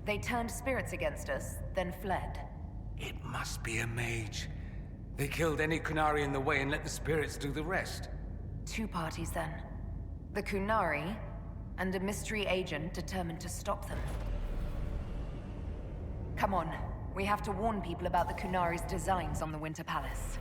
They turned spirits against us, then fled. It must be a mage. They killed any Kunari in the way and let the spirits do the rest. Two parties, then. The Kunari, and a mystery agent determined to stop them. Come on. We have to warn people about the Kunari's designs on the Winter Palace.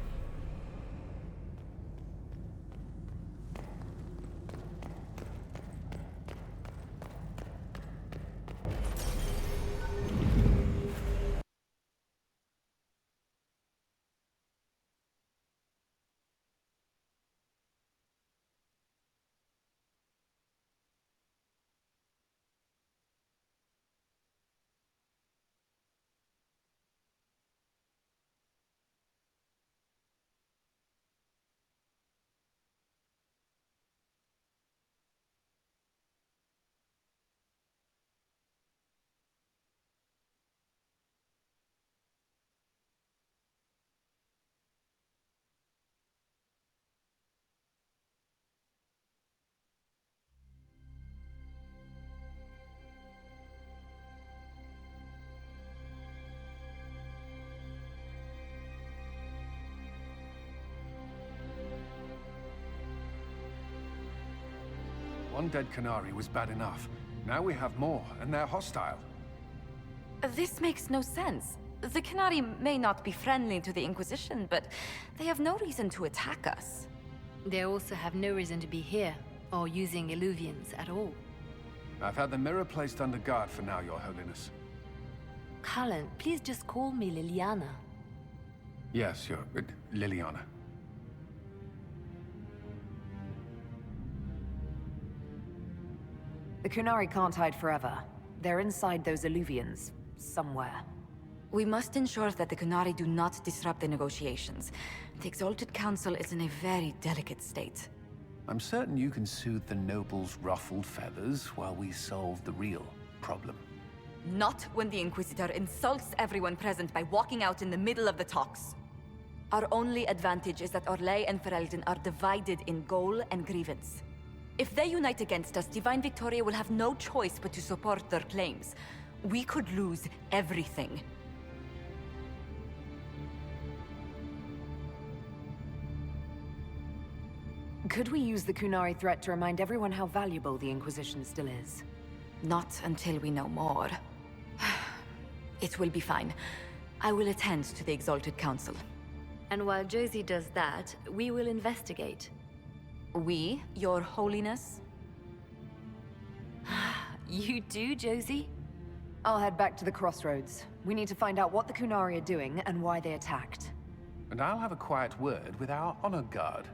One dead Kunari was bad enough. Now we have more, and they're hostile. This makes no sense. The Kunari may not be friendly to the Inquisition, but they have no reason to attack us. They also have no reason to be here, or using illuvians at all. I've had the mirror placed under guard for now, Your Holiness. Cullen, please just call me Liliana. Yes, Liliana. The Kunari can't hide forever. They're inside those alluvians, somewhere. We must ensure that the Kunari do not disrupt the negotiations. The Exalted Council is in a very delicate state. I'm certain you can soothe the nobles' ruffled feathers while we solve the real problem. Not when the Inquisitor insults everyone present by walking out in the middle of the talks. Our only advantage is that Orlais and Ferelden are divided in goal and grievance. If they unite against us, Divine Victoria will have no choice but to support their claims. We could lose everything. Could we use the Kunari threat to remind everyone how valuable the Inquisition still is? Not until we know more. It will be fine. I will attend to the Exalted Council. And while Josie does that, we will investigate. We, Your Holiness? You do, Josie? I'll head back to the crossroads. We need to find out what the Kunari are doing and why they attacked. And I'll have a quiet word with our honor guard.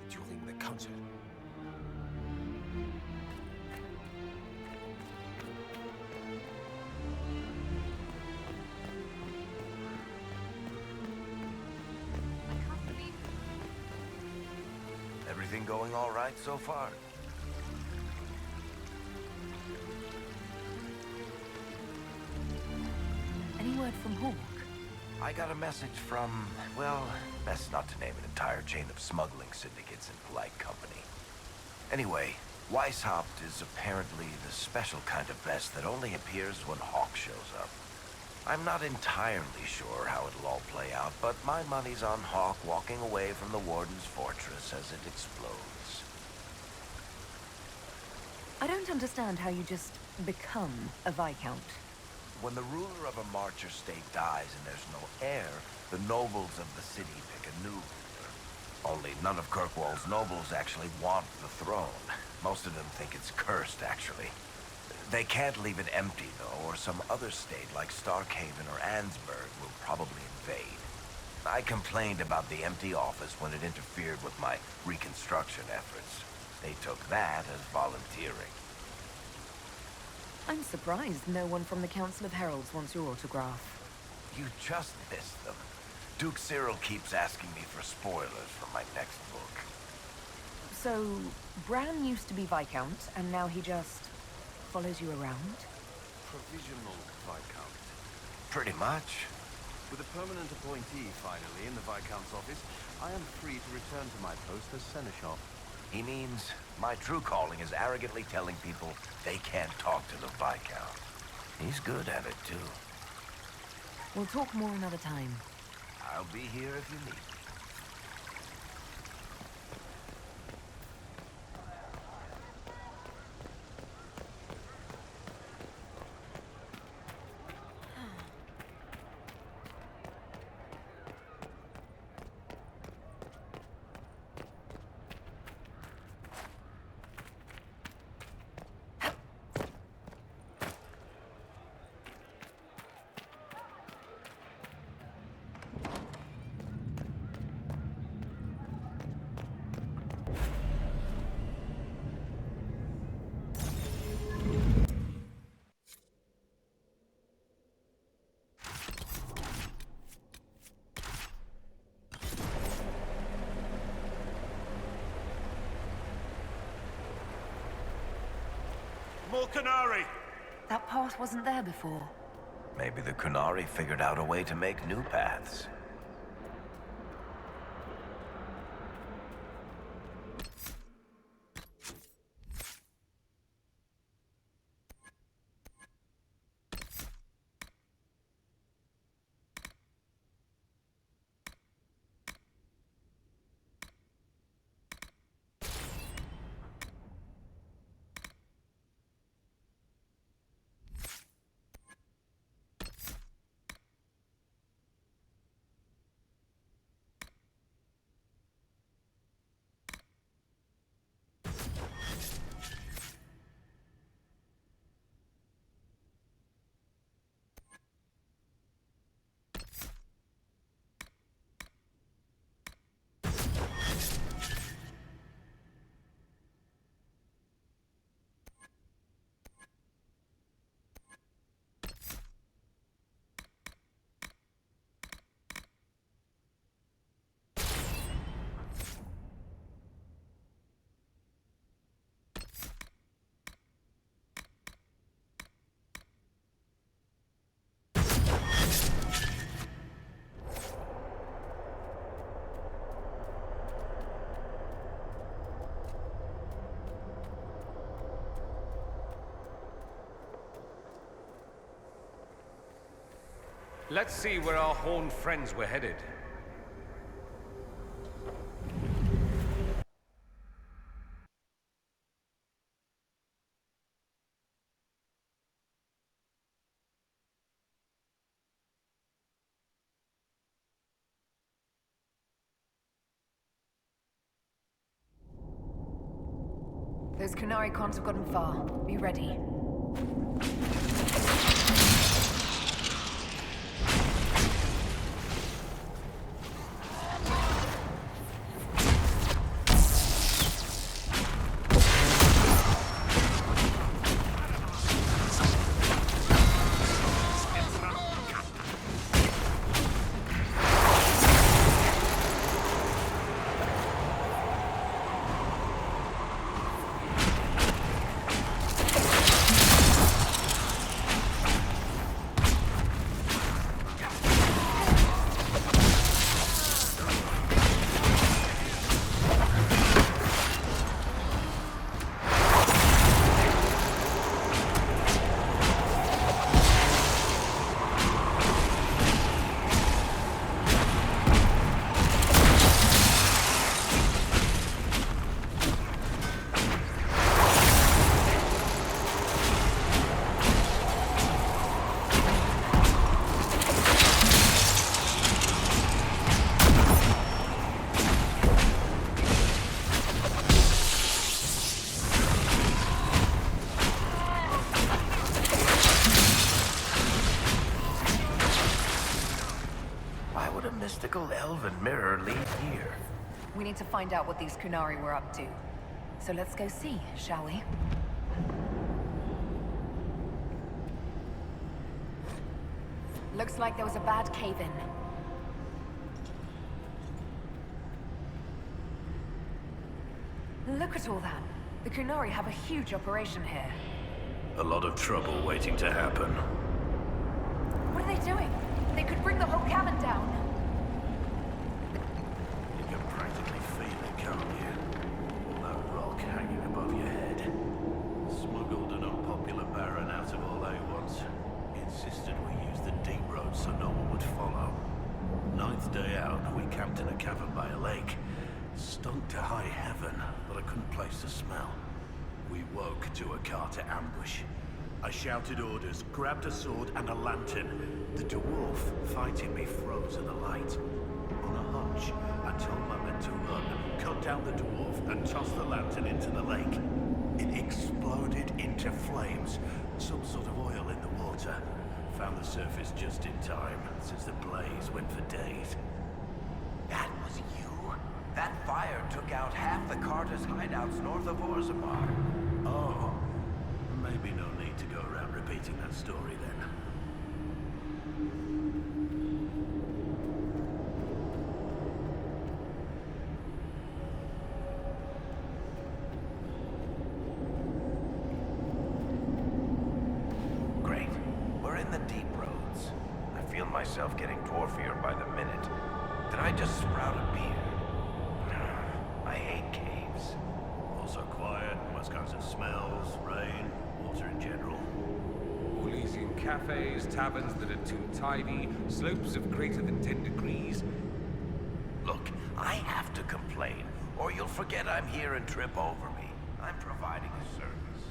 During the council. Everything going all right so far? Any word from Hawk? I got a message from, well, best not to name an entire chain of smuggling syndicates in polite company. Anyway, Weishaupt is apparently the special kind of best that only appears when Hawk shows up. I'm not entirely sure how it'll all play out, but my money's on Hawk walking away from the Warden's fortress as it explodes. I don't understand how you just become a Viscount. When the ruler of a Marcher state dies and there's no heir, the nobles of the city pick a new ruler. Only none of Kirkwall's nobles actually want the throne. Most of them think it's cursed, actually. They can't leave it empty, though, or some other state like Starkhaven or Ansburg will probably invade. I complained about the empty office when it interfered with my reconstruction efforts. They took that as volunteering. I'm surprised no one from the Council of Heralds wants your autograph. You just missed them. Duke Cyril keeps asking me for spoilers for my next book. So, Bran used to be Viscount, and now he just follows you around? Provisional Viscount. Pretty much. With a permanent appointee, finally, in the Viscount's office, I am free to return to my post as Seneschal. He means my true calling is arrogantly telling people they can't talk to the Viscount. He's good at it, too. We'll talk more another time. I'll be here if you need me. More Canary! That path wasn't there before. Maybe the Qunari figured out a way to make new paths. Let's see where our horned friends were headed. Those Qunari can't have gotten far. Be ready. Elven mirror lead here? We need to find out what these Qunari were up to. So let's go see, shall we? Looks like there was a bad cave-in. Look at all that. The Qunari have a huge operation here. A lot of trouble waiting to happen. What are they doing? They could bring the whole cavern down. You can practically feel it, can't you? That rock hanging above your head. Smuggled an unpopular baron out of Orlais once. He insisted we use the deep road so no one would follow. Ninth day out, we camped in a cavern by a lake. Stunk to high heaven, but I couldn't place the smell. We woke to a Carter ambush. I shouted orders, grabbed a sword and a lantern. The dwarf fighting me froze in the light. On a hunch, I told my men to run, cut down the dwarf and toss the lantern into the lake. It exploded into flames, some sort of oil in the water. Found the surface just in time, since the blaze went for days. That was you? That fire took out half the Carter's hideouts north of Orzammar. Oh, maybe no need to go around repeating that story then. Great. We're in the deep roads. I feel myself getting dwarfier by the minute. Did I just sprout a beard? I hate caves. Also quiet, most kinds of smells, rain, water in general. Elysian cafes, taverns that are too tidy, slopes of greater than 10 degrees. Look, I have to complain, or you'll forget I'm here and trip over me. I'm providing a service.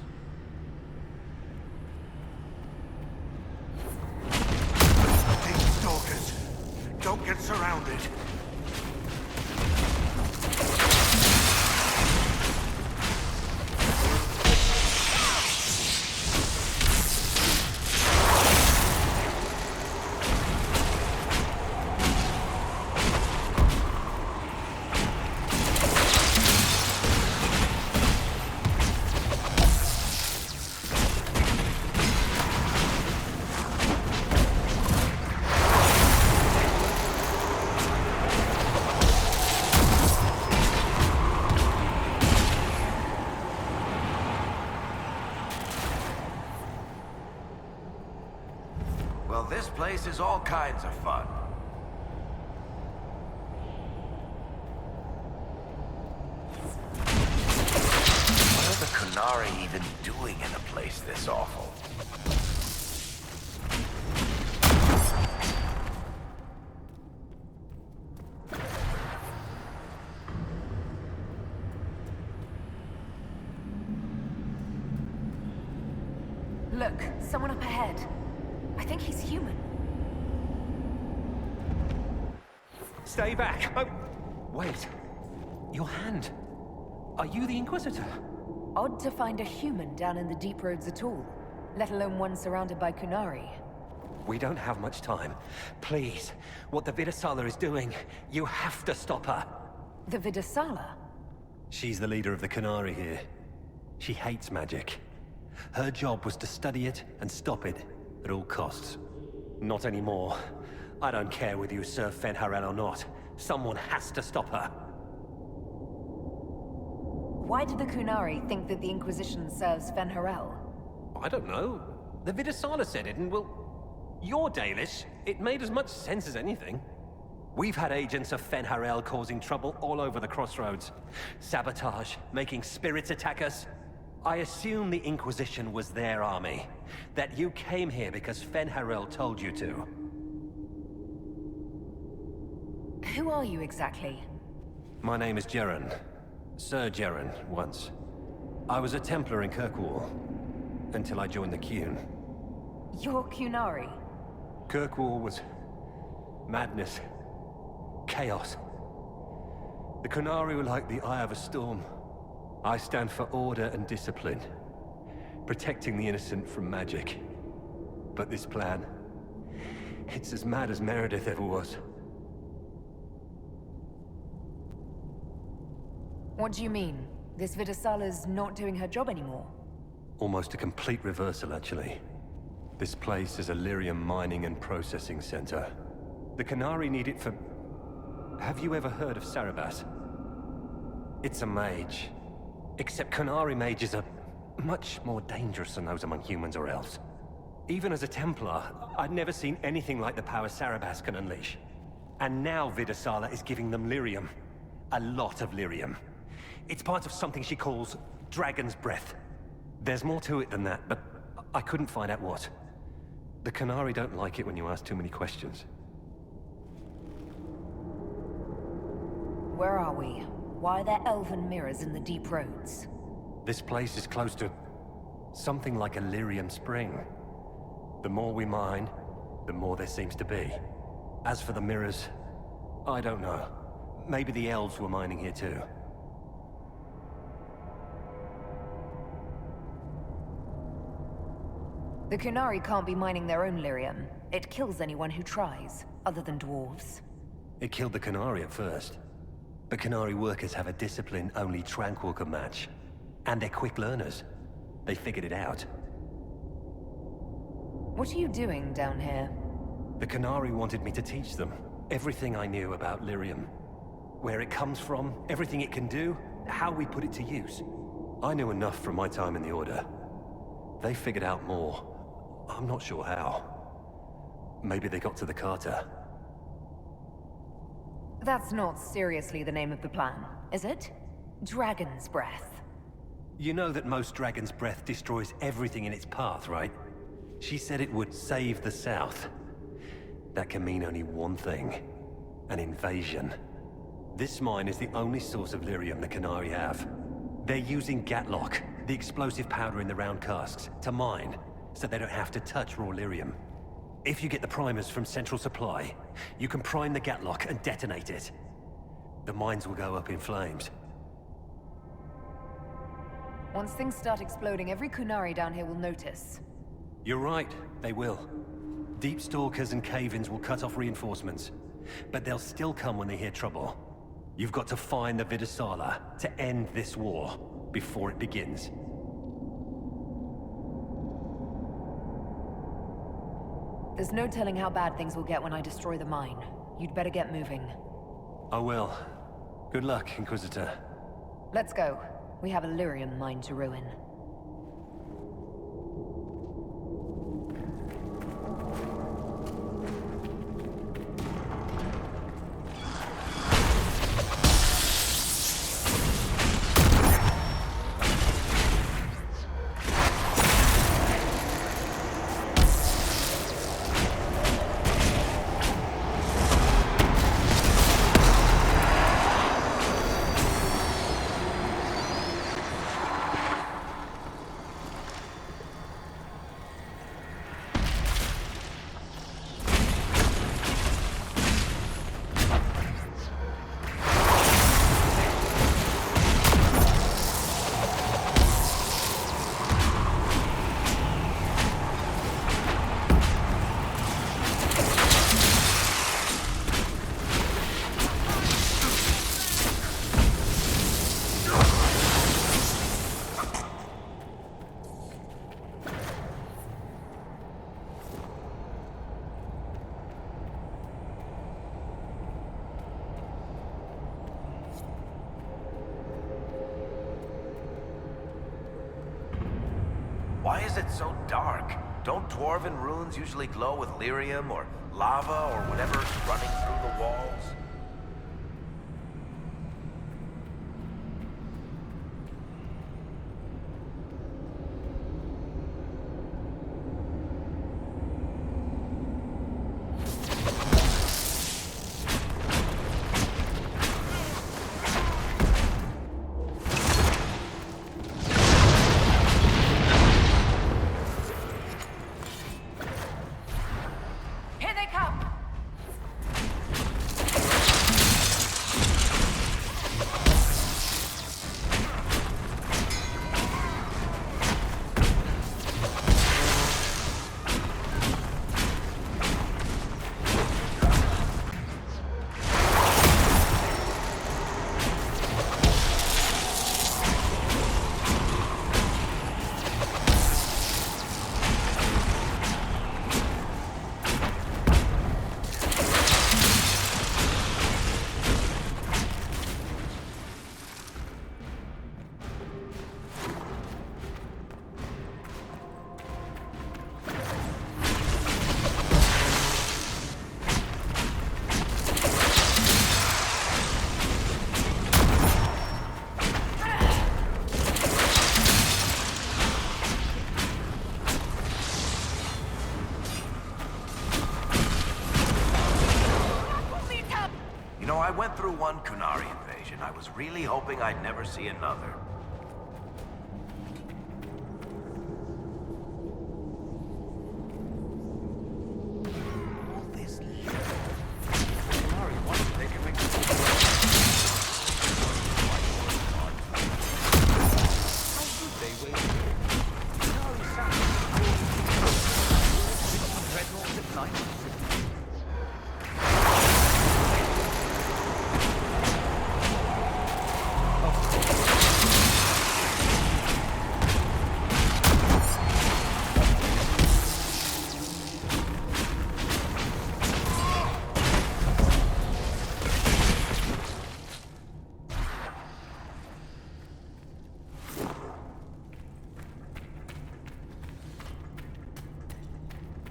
These stalkers! Don't get surrounded! Well, this place is all kinds of fun. What are the Qunari even doing in a place this awful? Look, someone up ahead. I think he's human. Stay back! Oh, wait. Your hand. Are you the Inquisitor? Odd to find a human down in the deep roads at all, let alone one surrounded by Qunari. We don't have much time. Please, what the Vidasala is doing, you have to stop her. The Vidasala? She's the leader of the Qunari here. She hates magic. Her job was to study it and stop it at all costs. Not anymore. I don't care whether you serve Fen'Harel or not. Someone has to stop her. Why did the Qunari think that the Inquisition serves Fen'Harel? I don't know. The Vidasala said it, and well, you're Dalish. It made as much sense as anything. We've had agents of Fen'Harel causing trouble all over the crossroads. Sabotage, making spirits attack us. I assume the Inquisition was their army. That you came here because Fen'Harel told you to. Who are you exactly? My name is Jeren. Sir Jeren, once. I was a Templar in Kirkwall, until I joined the Qun. You're Qunari? Kirkwall was madness. Chaos. The Qunari were like the eye of a storm. I stand for order and discipline, protecting the innocent from magic. But this plan, it's as mad as Meredith ever was. What do you mean? This Vidasala's not doing her job anymore? Almost a complete reversal, actually. This place is a lyrium mining and processing center. The Qunari need it for... Have you ever heard of Sarabas? It's a mage. Except Qunari mages are much more dangerous than those among humans or elves. Even as a Templar, I'd never seen anything like the power Sarabas can unleash. And now Vidasala is giving them lyrium. A lot of lyrium. It's part of something she calls Dragon's Breath. There's more to it than that, but I couldn't find out what. The Qunari don't like it when you ask too many questions. Where are we? Why are there elven mirrors in the deep roads? This place is close to something like a lyrium spring. The more we mine, the more there seems to be. As for the mirrors, I don't know. Maybe the elves were mining here too. The Qunari can't be mining their own lyrium. It kills anyone who tries, other than dwarves. It killed the Qunari at first. But Qunari workers have a discipline only Tranquil can match. And they're quick learners. They figured it out. What are you doing down here? The Qunari wanted me to teach them everything I knew about lyrium. Where it comes from, everything it can do, how we put it to use. I knew enough from my time in the Order. They figured out more. I'm not sure how. Maybe they got to the Carter. That's not seriously the name of the plan, is it? Dragon's Breath. You know that most Dragon's Breath destroys everything in its path, right? She said it would save the South. That can mean only one thing. An invasion. This mine is the only source of lyrium the Qunari have. They're using Gatlock, the explosive powder in the round casks, to mine, so they don't have to touch raw lyrium. If you get the primers from Central Supply, you can prime the Gatlock and detonate it. The mines will go up in flames. Once things start exploding, every Qunari down here will notice. You're right, they will. Deep Stalkers and Cave-ins will cut off reinforcements, but they'll still come when they hear trouble. You've got to find the Vidasala to end this war before it begins. There's no telling how bad things will get when I destroy the mine. You'd better get moving. I will. Good luck, Inquisitor. Let's go. We have a lyrium mine to ruin. Why is it so dark? Don't dwarven ruins usually glow with lyrium or lava or whatever's running through the walls? Here they come! through one Kunari invasion. I was really hoping I'd never see another.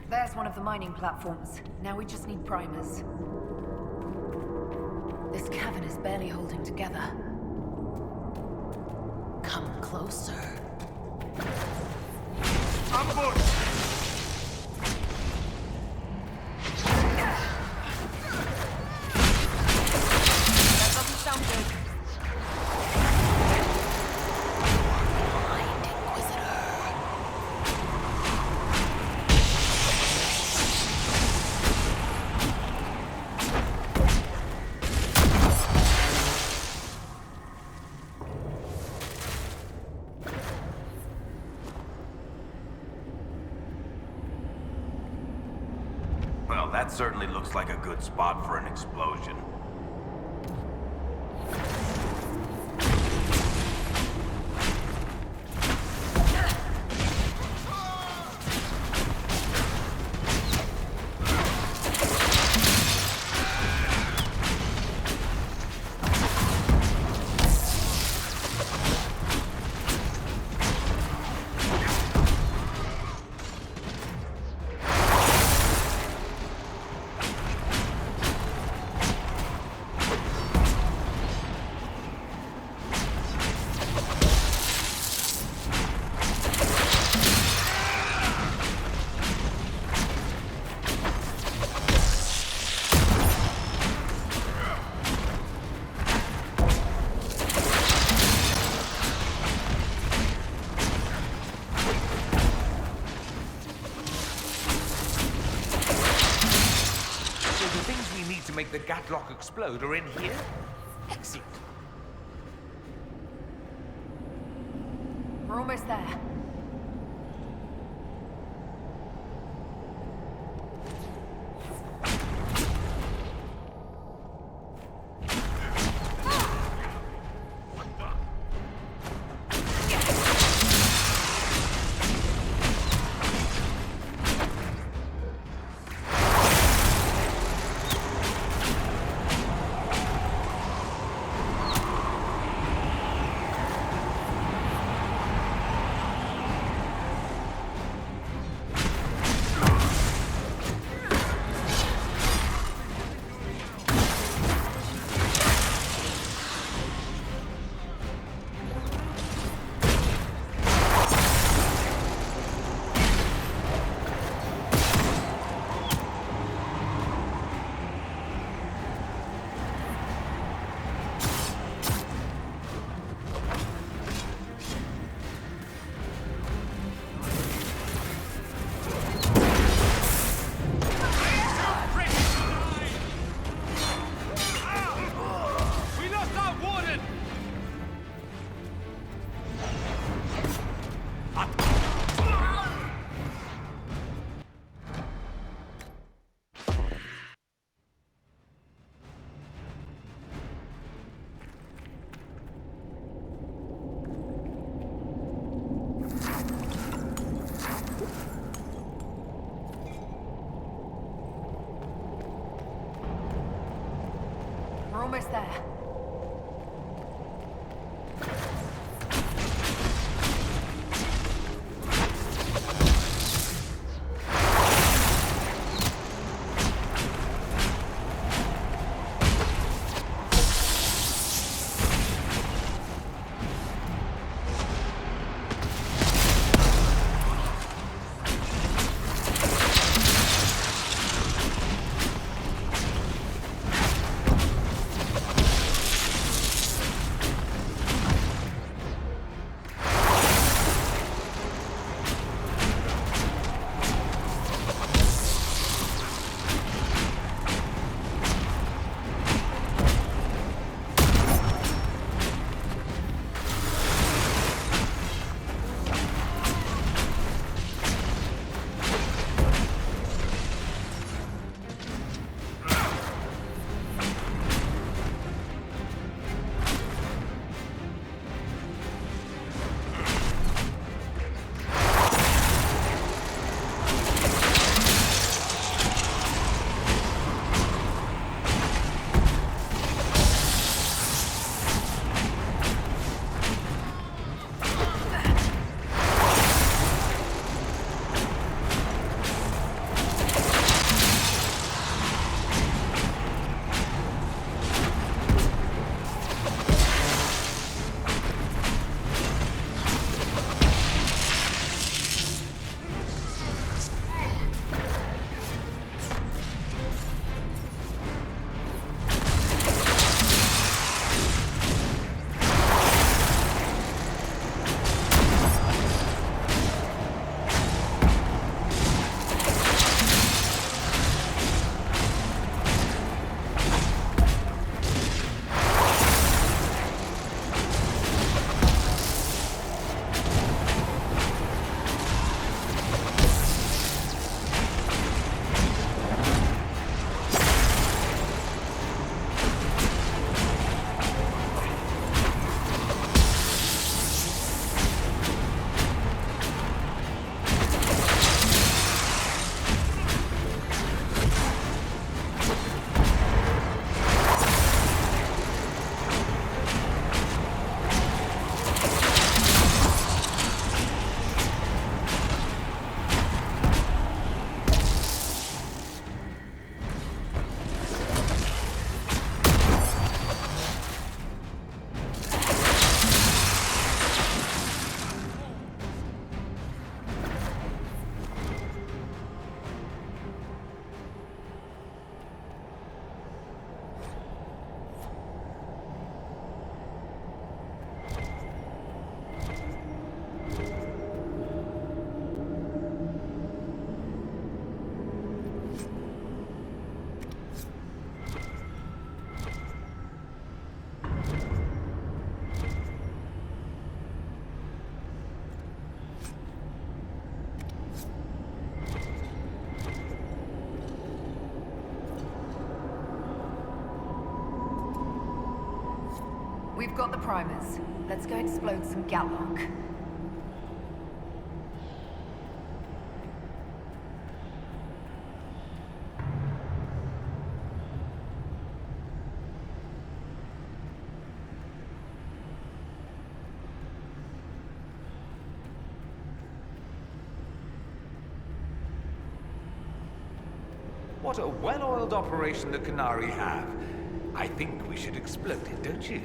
There's one of the mining platforms. Now we just need primers. This cavern is barely holding together. Come closer. Ambush! That doesn't sound good. Well, that certainly looks like a good spot for an explosion. To make the Gatlock explode are in here? Excellent. We're almost there. We're almost there. got the primers. Let's go explode some Gatlock. What a well-oiled operation the Canary have. I think we should explode it, don't you?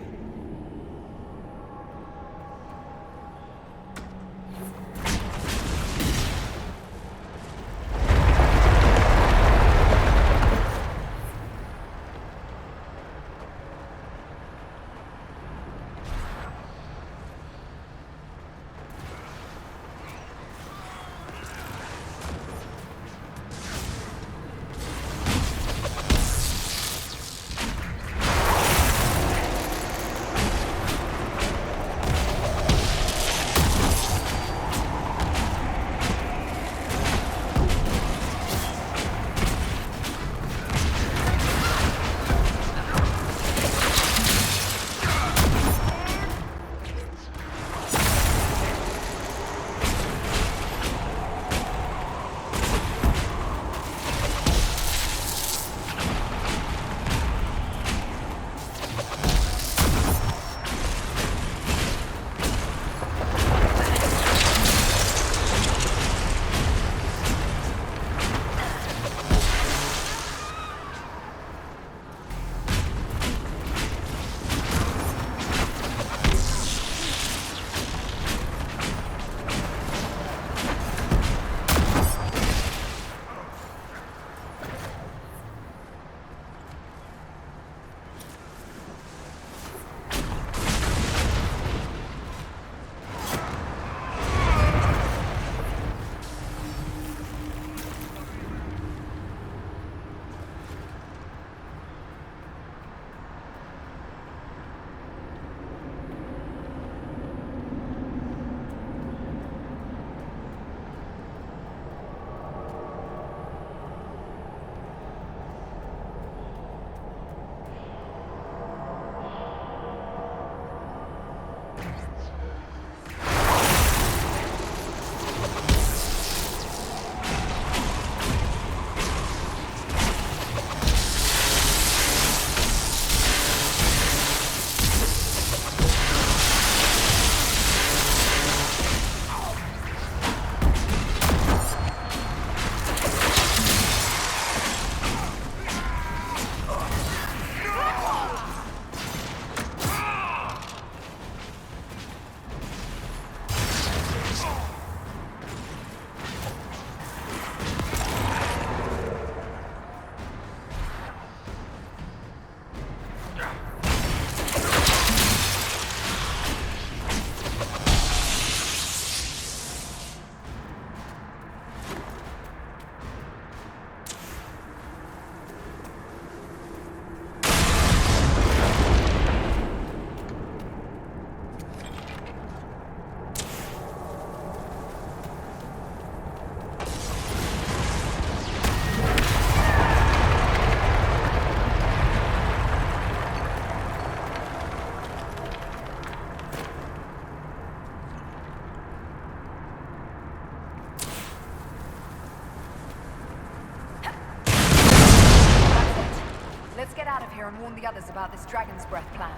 And warn the others about this Dragon's Breath plan.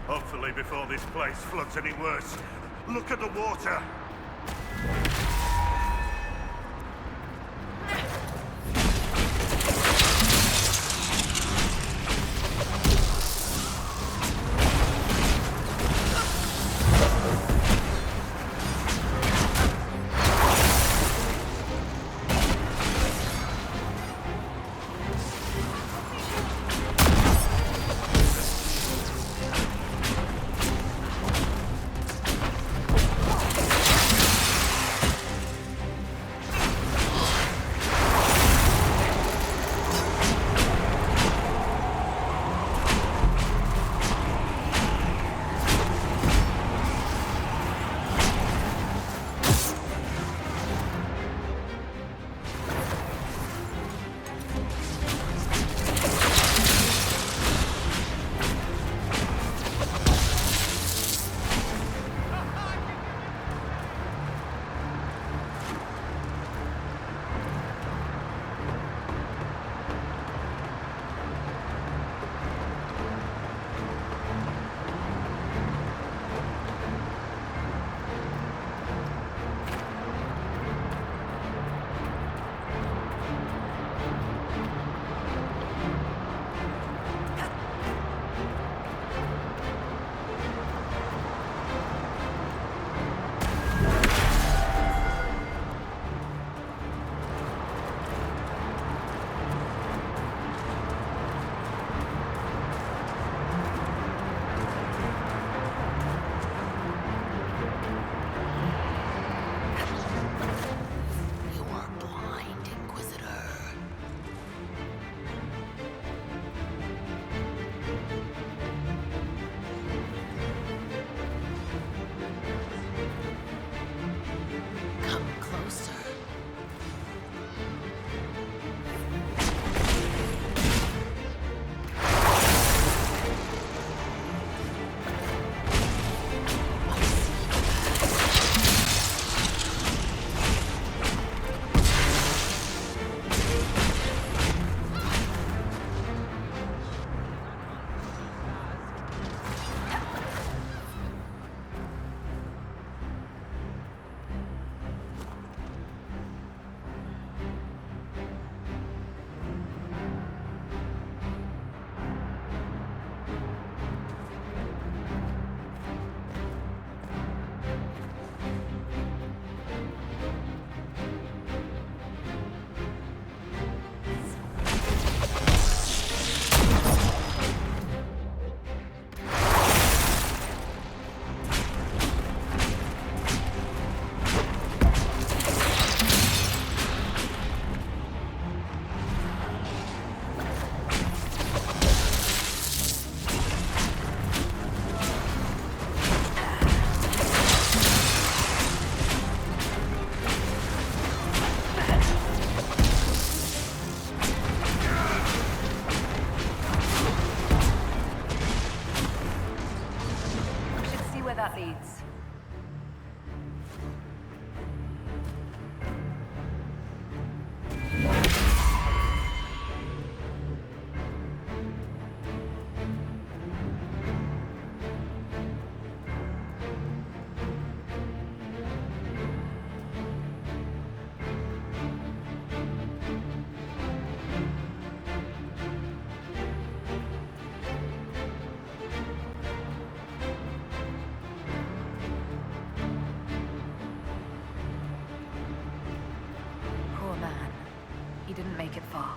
Hopefully before this place floods any worse. Look at the water! where that leads. Poor man. He didn't make it far.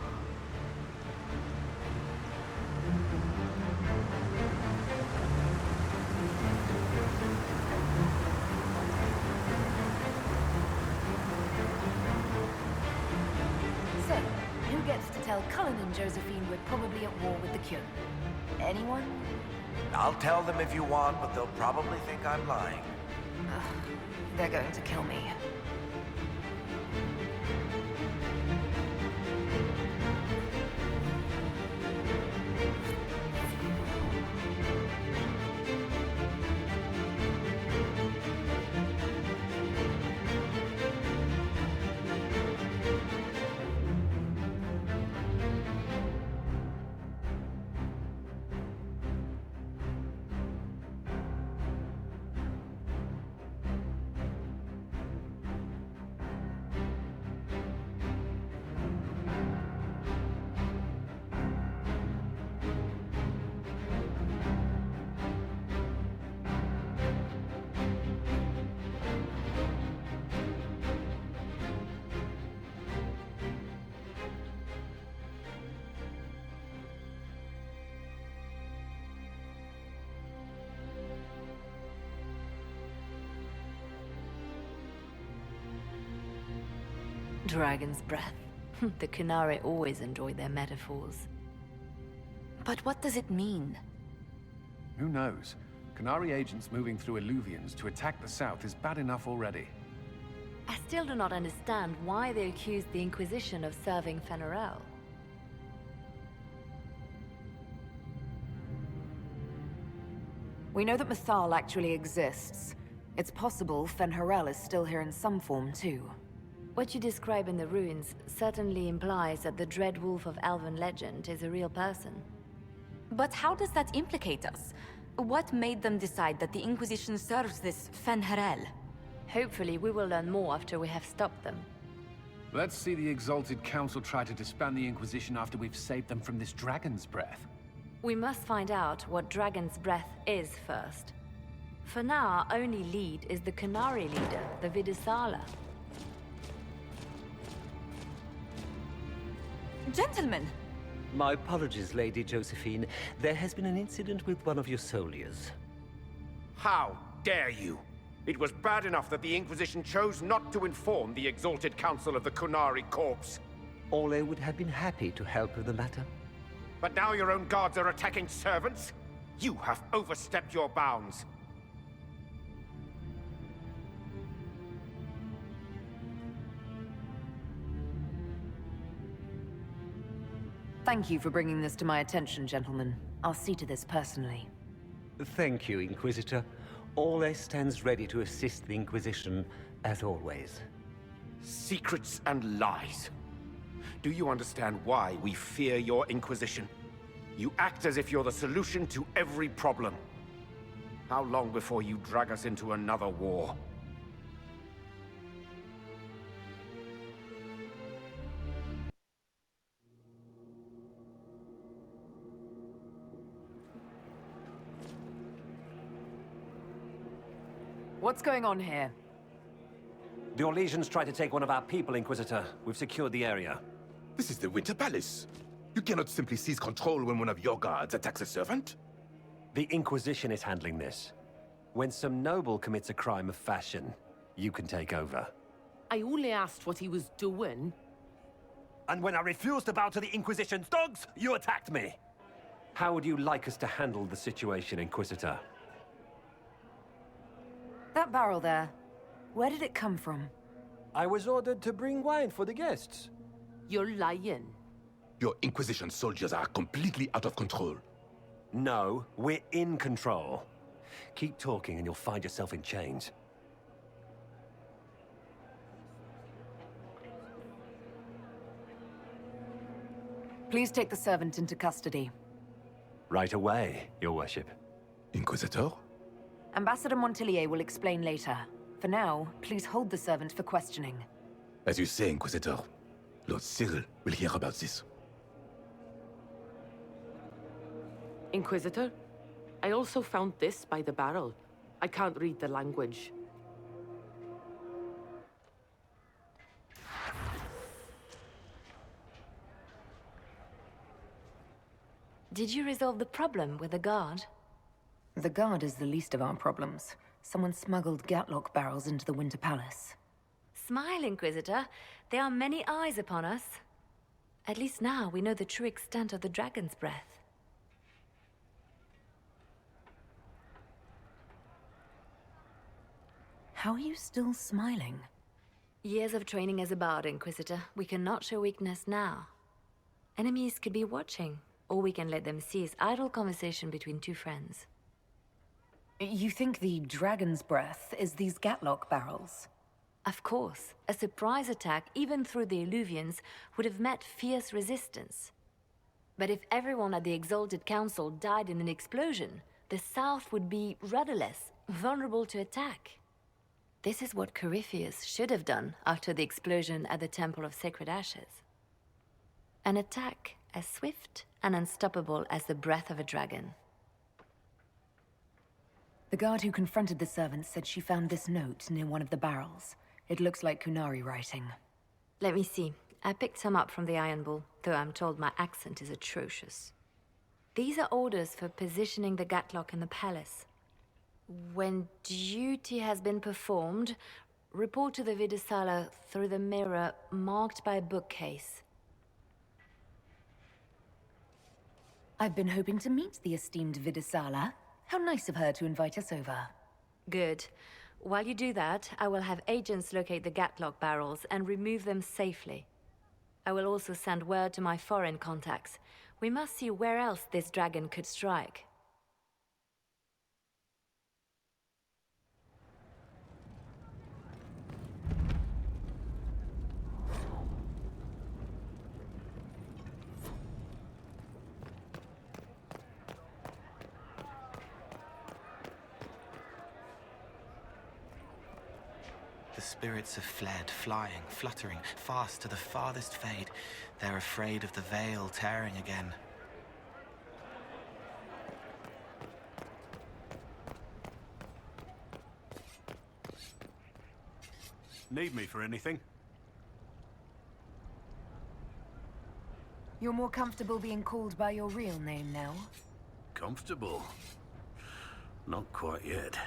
So, who gets to tell Cullen and Josephine we're probably at war with the Q? Anyone? I'll tell them if you want, but they'll probably think I'm lying. Ugh, they're going to kill me. Dragon's breath. The Qunari always enjoy their metaphors. But what does it mean? Who knows? Qunari agents moving through Illuvians to attack the south is bad enough already. I still do not understand why they accused the Inquisition of serving Fen'Harel. We know that Mythal actually exists. It's possible Fen'Harel is still here in some form, too. What you describe in the ruins certainly implies that the Dread Wolf of Elven legend is a real person. But how does that implicate us? What made them decide that the Inquisition serves this Fen'Harel? Hopefully we will learn more after we have stopped them. Let's see the Exalted Council try to disband the Inquisition after we've saved them from this dragon's breath. We must find out what Dragon's Breath is first. For now, our only lead is the Qunari leader, the Vidisala. Gentlemen! My apologies, Lady Josephine. There has been an incident with one of your soldiers. How dare you? It was bad enough that the Inquisition chose not to inform the Exalted Council of the Qunari corpse. Ole would have been happy to help with the matter. But now your own guards are attacking servants? You have overstepped your bounds. Thank you for bringing this to my attention, gentlemen. I'll see to this personally. Thank you, Inquisitor. Ole stands ready to assist the Inquisition, as always. Secrets and lies. Do you understand why we fear your Inquisition? You act as if you're the solution to every problem. How long before you drag us into another war? What's going on here? The Orlesians tried to take one of our people, Inquisitor. We've secured the area. This is the Winter Palace. You cannot simply seize control when one of your guards attacks a servant. The Inquisition is handling this. When some noble commits a crime of fashion, you can take over. I only asked what he was doing. And when I refused to bow to the Inquisition's dogs, you attacked me! How would you like us to handle the situation, Inquisitor? That barrel there, where did it come from? I was ordered to bring wine for the guests. You're lying. Your Inquisition soldiers are completely out of control. No, we're in control. Keep talking and you'll find yourself in chains. Please take the servant into custody. Right away, Your Worship. Inquisitor? Ambassador Montillier will explain later. For now, please hold the servant for questioning. As you say, Inquisitor. Lord Cyril will hear about this. Inquisitor, I also found this by the barrel. I can't read the language. Did you resolve the problem with the guard? The guard is the least of our problems. Someone smuggled Gatlock barrels into the Winter Palace. Smile, Inquisitor. There are many eyes upon us. At least now we know the true extent of the dragon's breath. How are you still smiling? Years of training as a bard, Inquisitor. We cannot show weakness now. Enemies could be watching, or we can let them seize idle conversation between two friends. You think the dragon's breath is these Gatlock barrels? Of course. A surprise attack, even through the Illuvians, would have met fierce resistance. But if everyone at the Exalted Council died in an explosion, the South would be rudderless, vulnerable to attack. This is what Corypheus should have done after the explosion at the Temple of Sacred Ashes. An attack as swift and unstoppable as the breath of a dragon. The guard who confronted the servant said she found this note near one of the barrels. It looks like Kunari writing. Let me see. I picked some up from the Iron Bull, though I'm told my accent is atrocious. These are orders for positioning the Gatlock in the palace. When duty has been performed, report to the Vidusala through the mirror marked by a bookcase. I've been hoping to meet the esteemed Vidusala. How nice of her to invite us over. Good. While you do that, I will have agents locate the Gatlock barrels and remove them safely. I will also send word to my foreign contacts. We must see where else this dragon could strike. The spirits have fled, flying, fluttering, fast to the farthest fade. They're afraid of the veil tearing again. Need me for anything? You're more comfortable being called by your real name now? Comfortable? Not quite yet.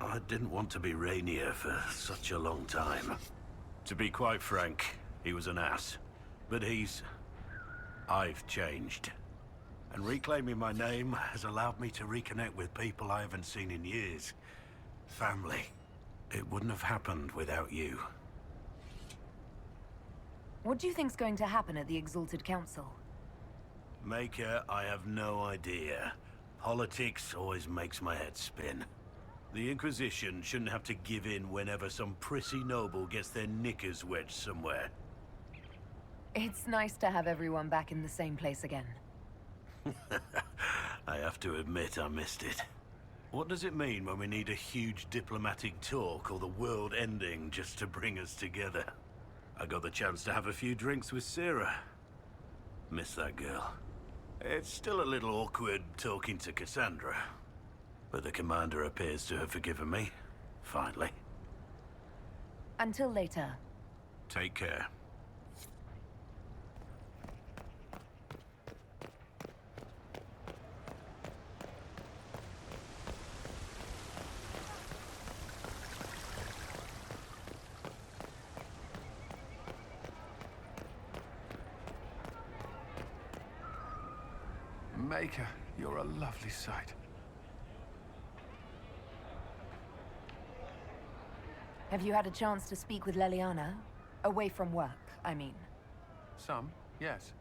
I didn't want to be Rainier for such a long time. To be quite frank, he was an ass. But I've changed. And reclaiming my name has allowed me to reconnect with people I haven't seen in years. Family. It wouldn't have happened without you. What do you think's going to happen at the Exalted Council? Maker, I have no idea. Politics always makes my head spin. The Inquisition shouldn't have to give in whenever some prissy noble gets their knickers wedged somewhere. It's nice to have everyone back in the same place again. I have to admit I missed it. What does it mean when we need a huge diplomatic talk or the world ending just to bring us together? I got the chance to have a few drinks with Sarah. Miss that girl. It's still a little awkward talking to Cassandra. But the commander appears to have forgiven me. Finally. Until later. Take care. Maker, you're a lovely sight. Have you had a chance to speak with Leliana? Away from work, I mean. Some, yes.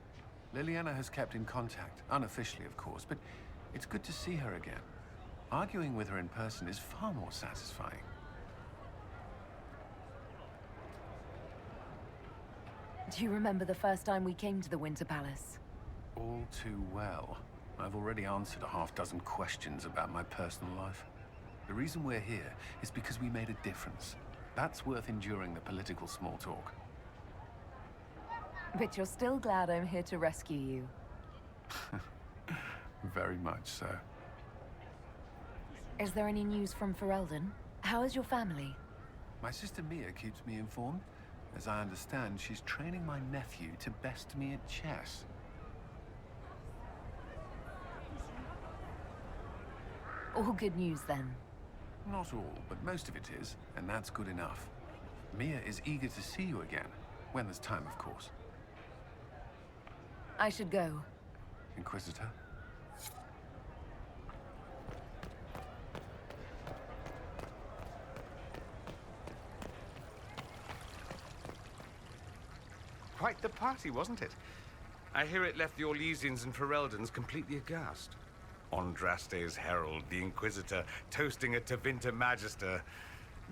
Liliana has kept in contact, unofficially of course, but it's good to see her again. Arguing with her in person is far more satisfying. Do you remember the first time we came to the Winter Palace? All too well. I've already answered a half-dozen questions about my personal life. The reason we're here is because we made a difference. That's worth enduring the political small talk. But you're still glad I'm here to rescue you. Very much so. Is there any news from Ferelden? How is your family? My sister Mia keeps me informed. As I understand, she's training my nephew to best me at chess. All good news, then. Not all, but most of it is, and that's good enough. Mia is eager to see you again, when there's time, of course. I should go. Inquisitor? Quite the party, wasn't it? I hear it left the Orlesians and Fereldans completely aghast. Andraste's herald, the Inquisitor, toasting a Tevinter Magister.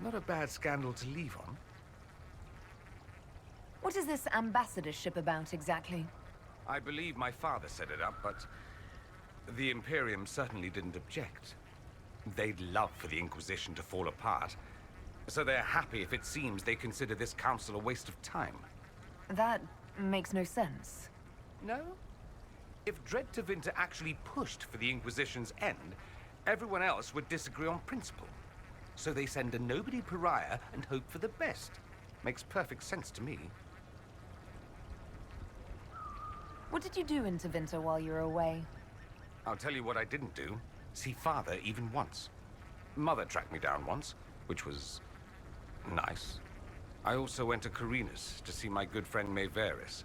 Not a bad scandal to leave on. What is this ambassadorship about, exactly? I believe my father set it up, but the Imperium certainly didn't object. They'd love for the Inquisition to fall apart, so they're happy if it seems they consider this council a waste of time. That makes no sense. No? If Dread Tevinter actually pushed for the Inquisition's end, everyone else would disagree on principle. So they send a nobody pariah and hope for the best. Makes perfect sense to me. What did you do in Tevinter while you were away? I'll tell you what I didn't do. See Father even once. Mother tracked me down once, which was nice. I also went to Carinus to see my good friend Maeveris.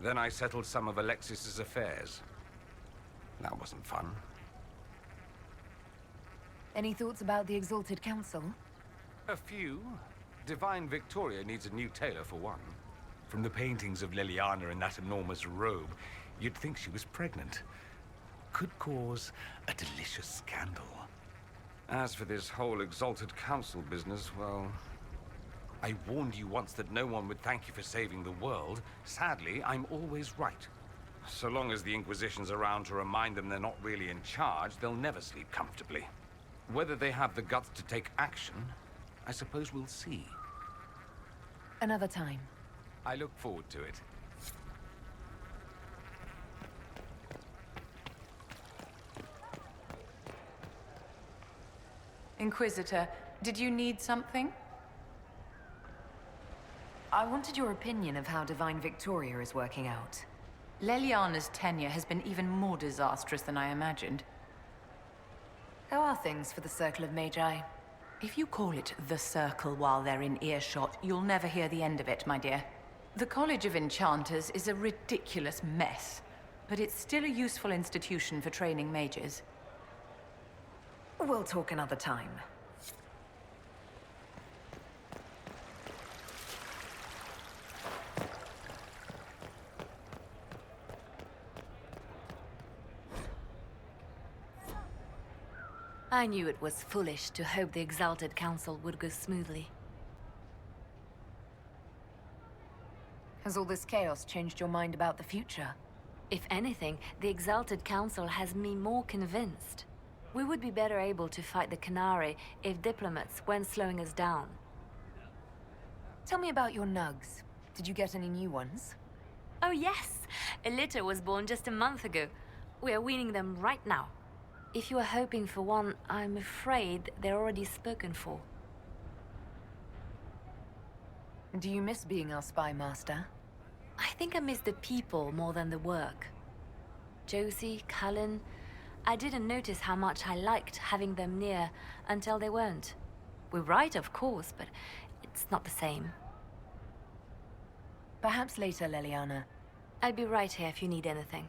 Then I settled some of Alexis's affairs. That wasn't fun. Any thoughts about the Exalted Council? A few. Divine Victoria needs a new tailor, for one. From the paintings of Leliana in that enormous robe, you'd think she was pregnant. Could cause a delicious scandal. As for this whole Exalted Council business, well, I warned you once that no one would thank you for saving the world. Sadly, I'm always right. So long as the Inquisition's around to remind them they're not really in charge, they'll never sleep comfortably. Whether they have the guts to take action, I suppose we'll see. Another time. I look forward to it. Inquisitor, did you need something? I wanted your opinion of how Divine Victoria is working out. Leliana's tenure has been even more disastrous than I imagined. How are things for the Circle of Magi? If you call it the Circle while they're in earshot, you'll never hear the end of it, my dear. The College of Enchanters is a ridiculous mess, but it's still a useful institution for training mages. We'll talk another time. I knew it was foolish to hope the Exalted Council would go smoothly. Has all this chaos changed your mind about the future? If anything, the Exalted Council has me more convinced. We would be better able to fight the Canary if diplomats weren't slowing us down. Tell me about your nugs. Did you get any new ones? Oh yes! A litter was born just a month ago. We are weaning them right now. If you are hoping for one, I'm afraid they're already spoken for. Do you miss being our spy master? I think I miss the people more than the work. Josie, Cullen, I didn't notice how much I liked having them near until they weren't. We're right, of course, but it's not the same. Perhaps later, Leliana. I'll be right here if you need anything.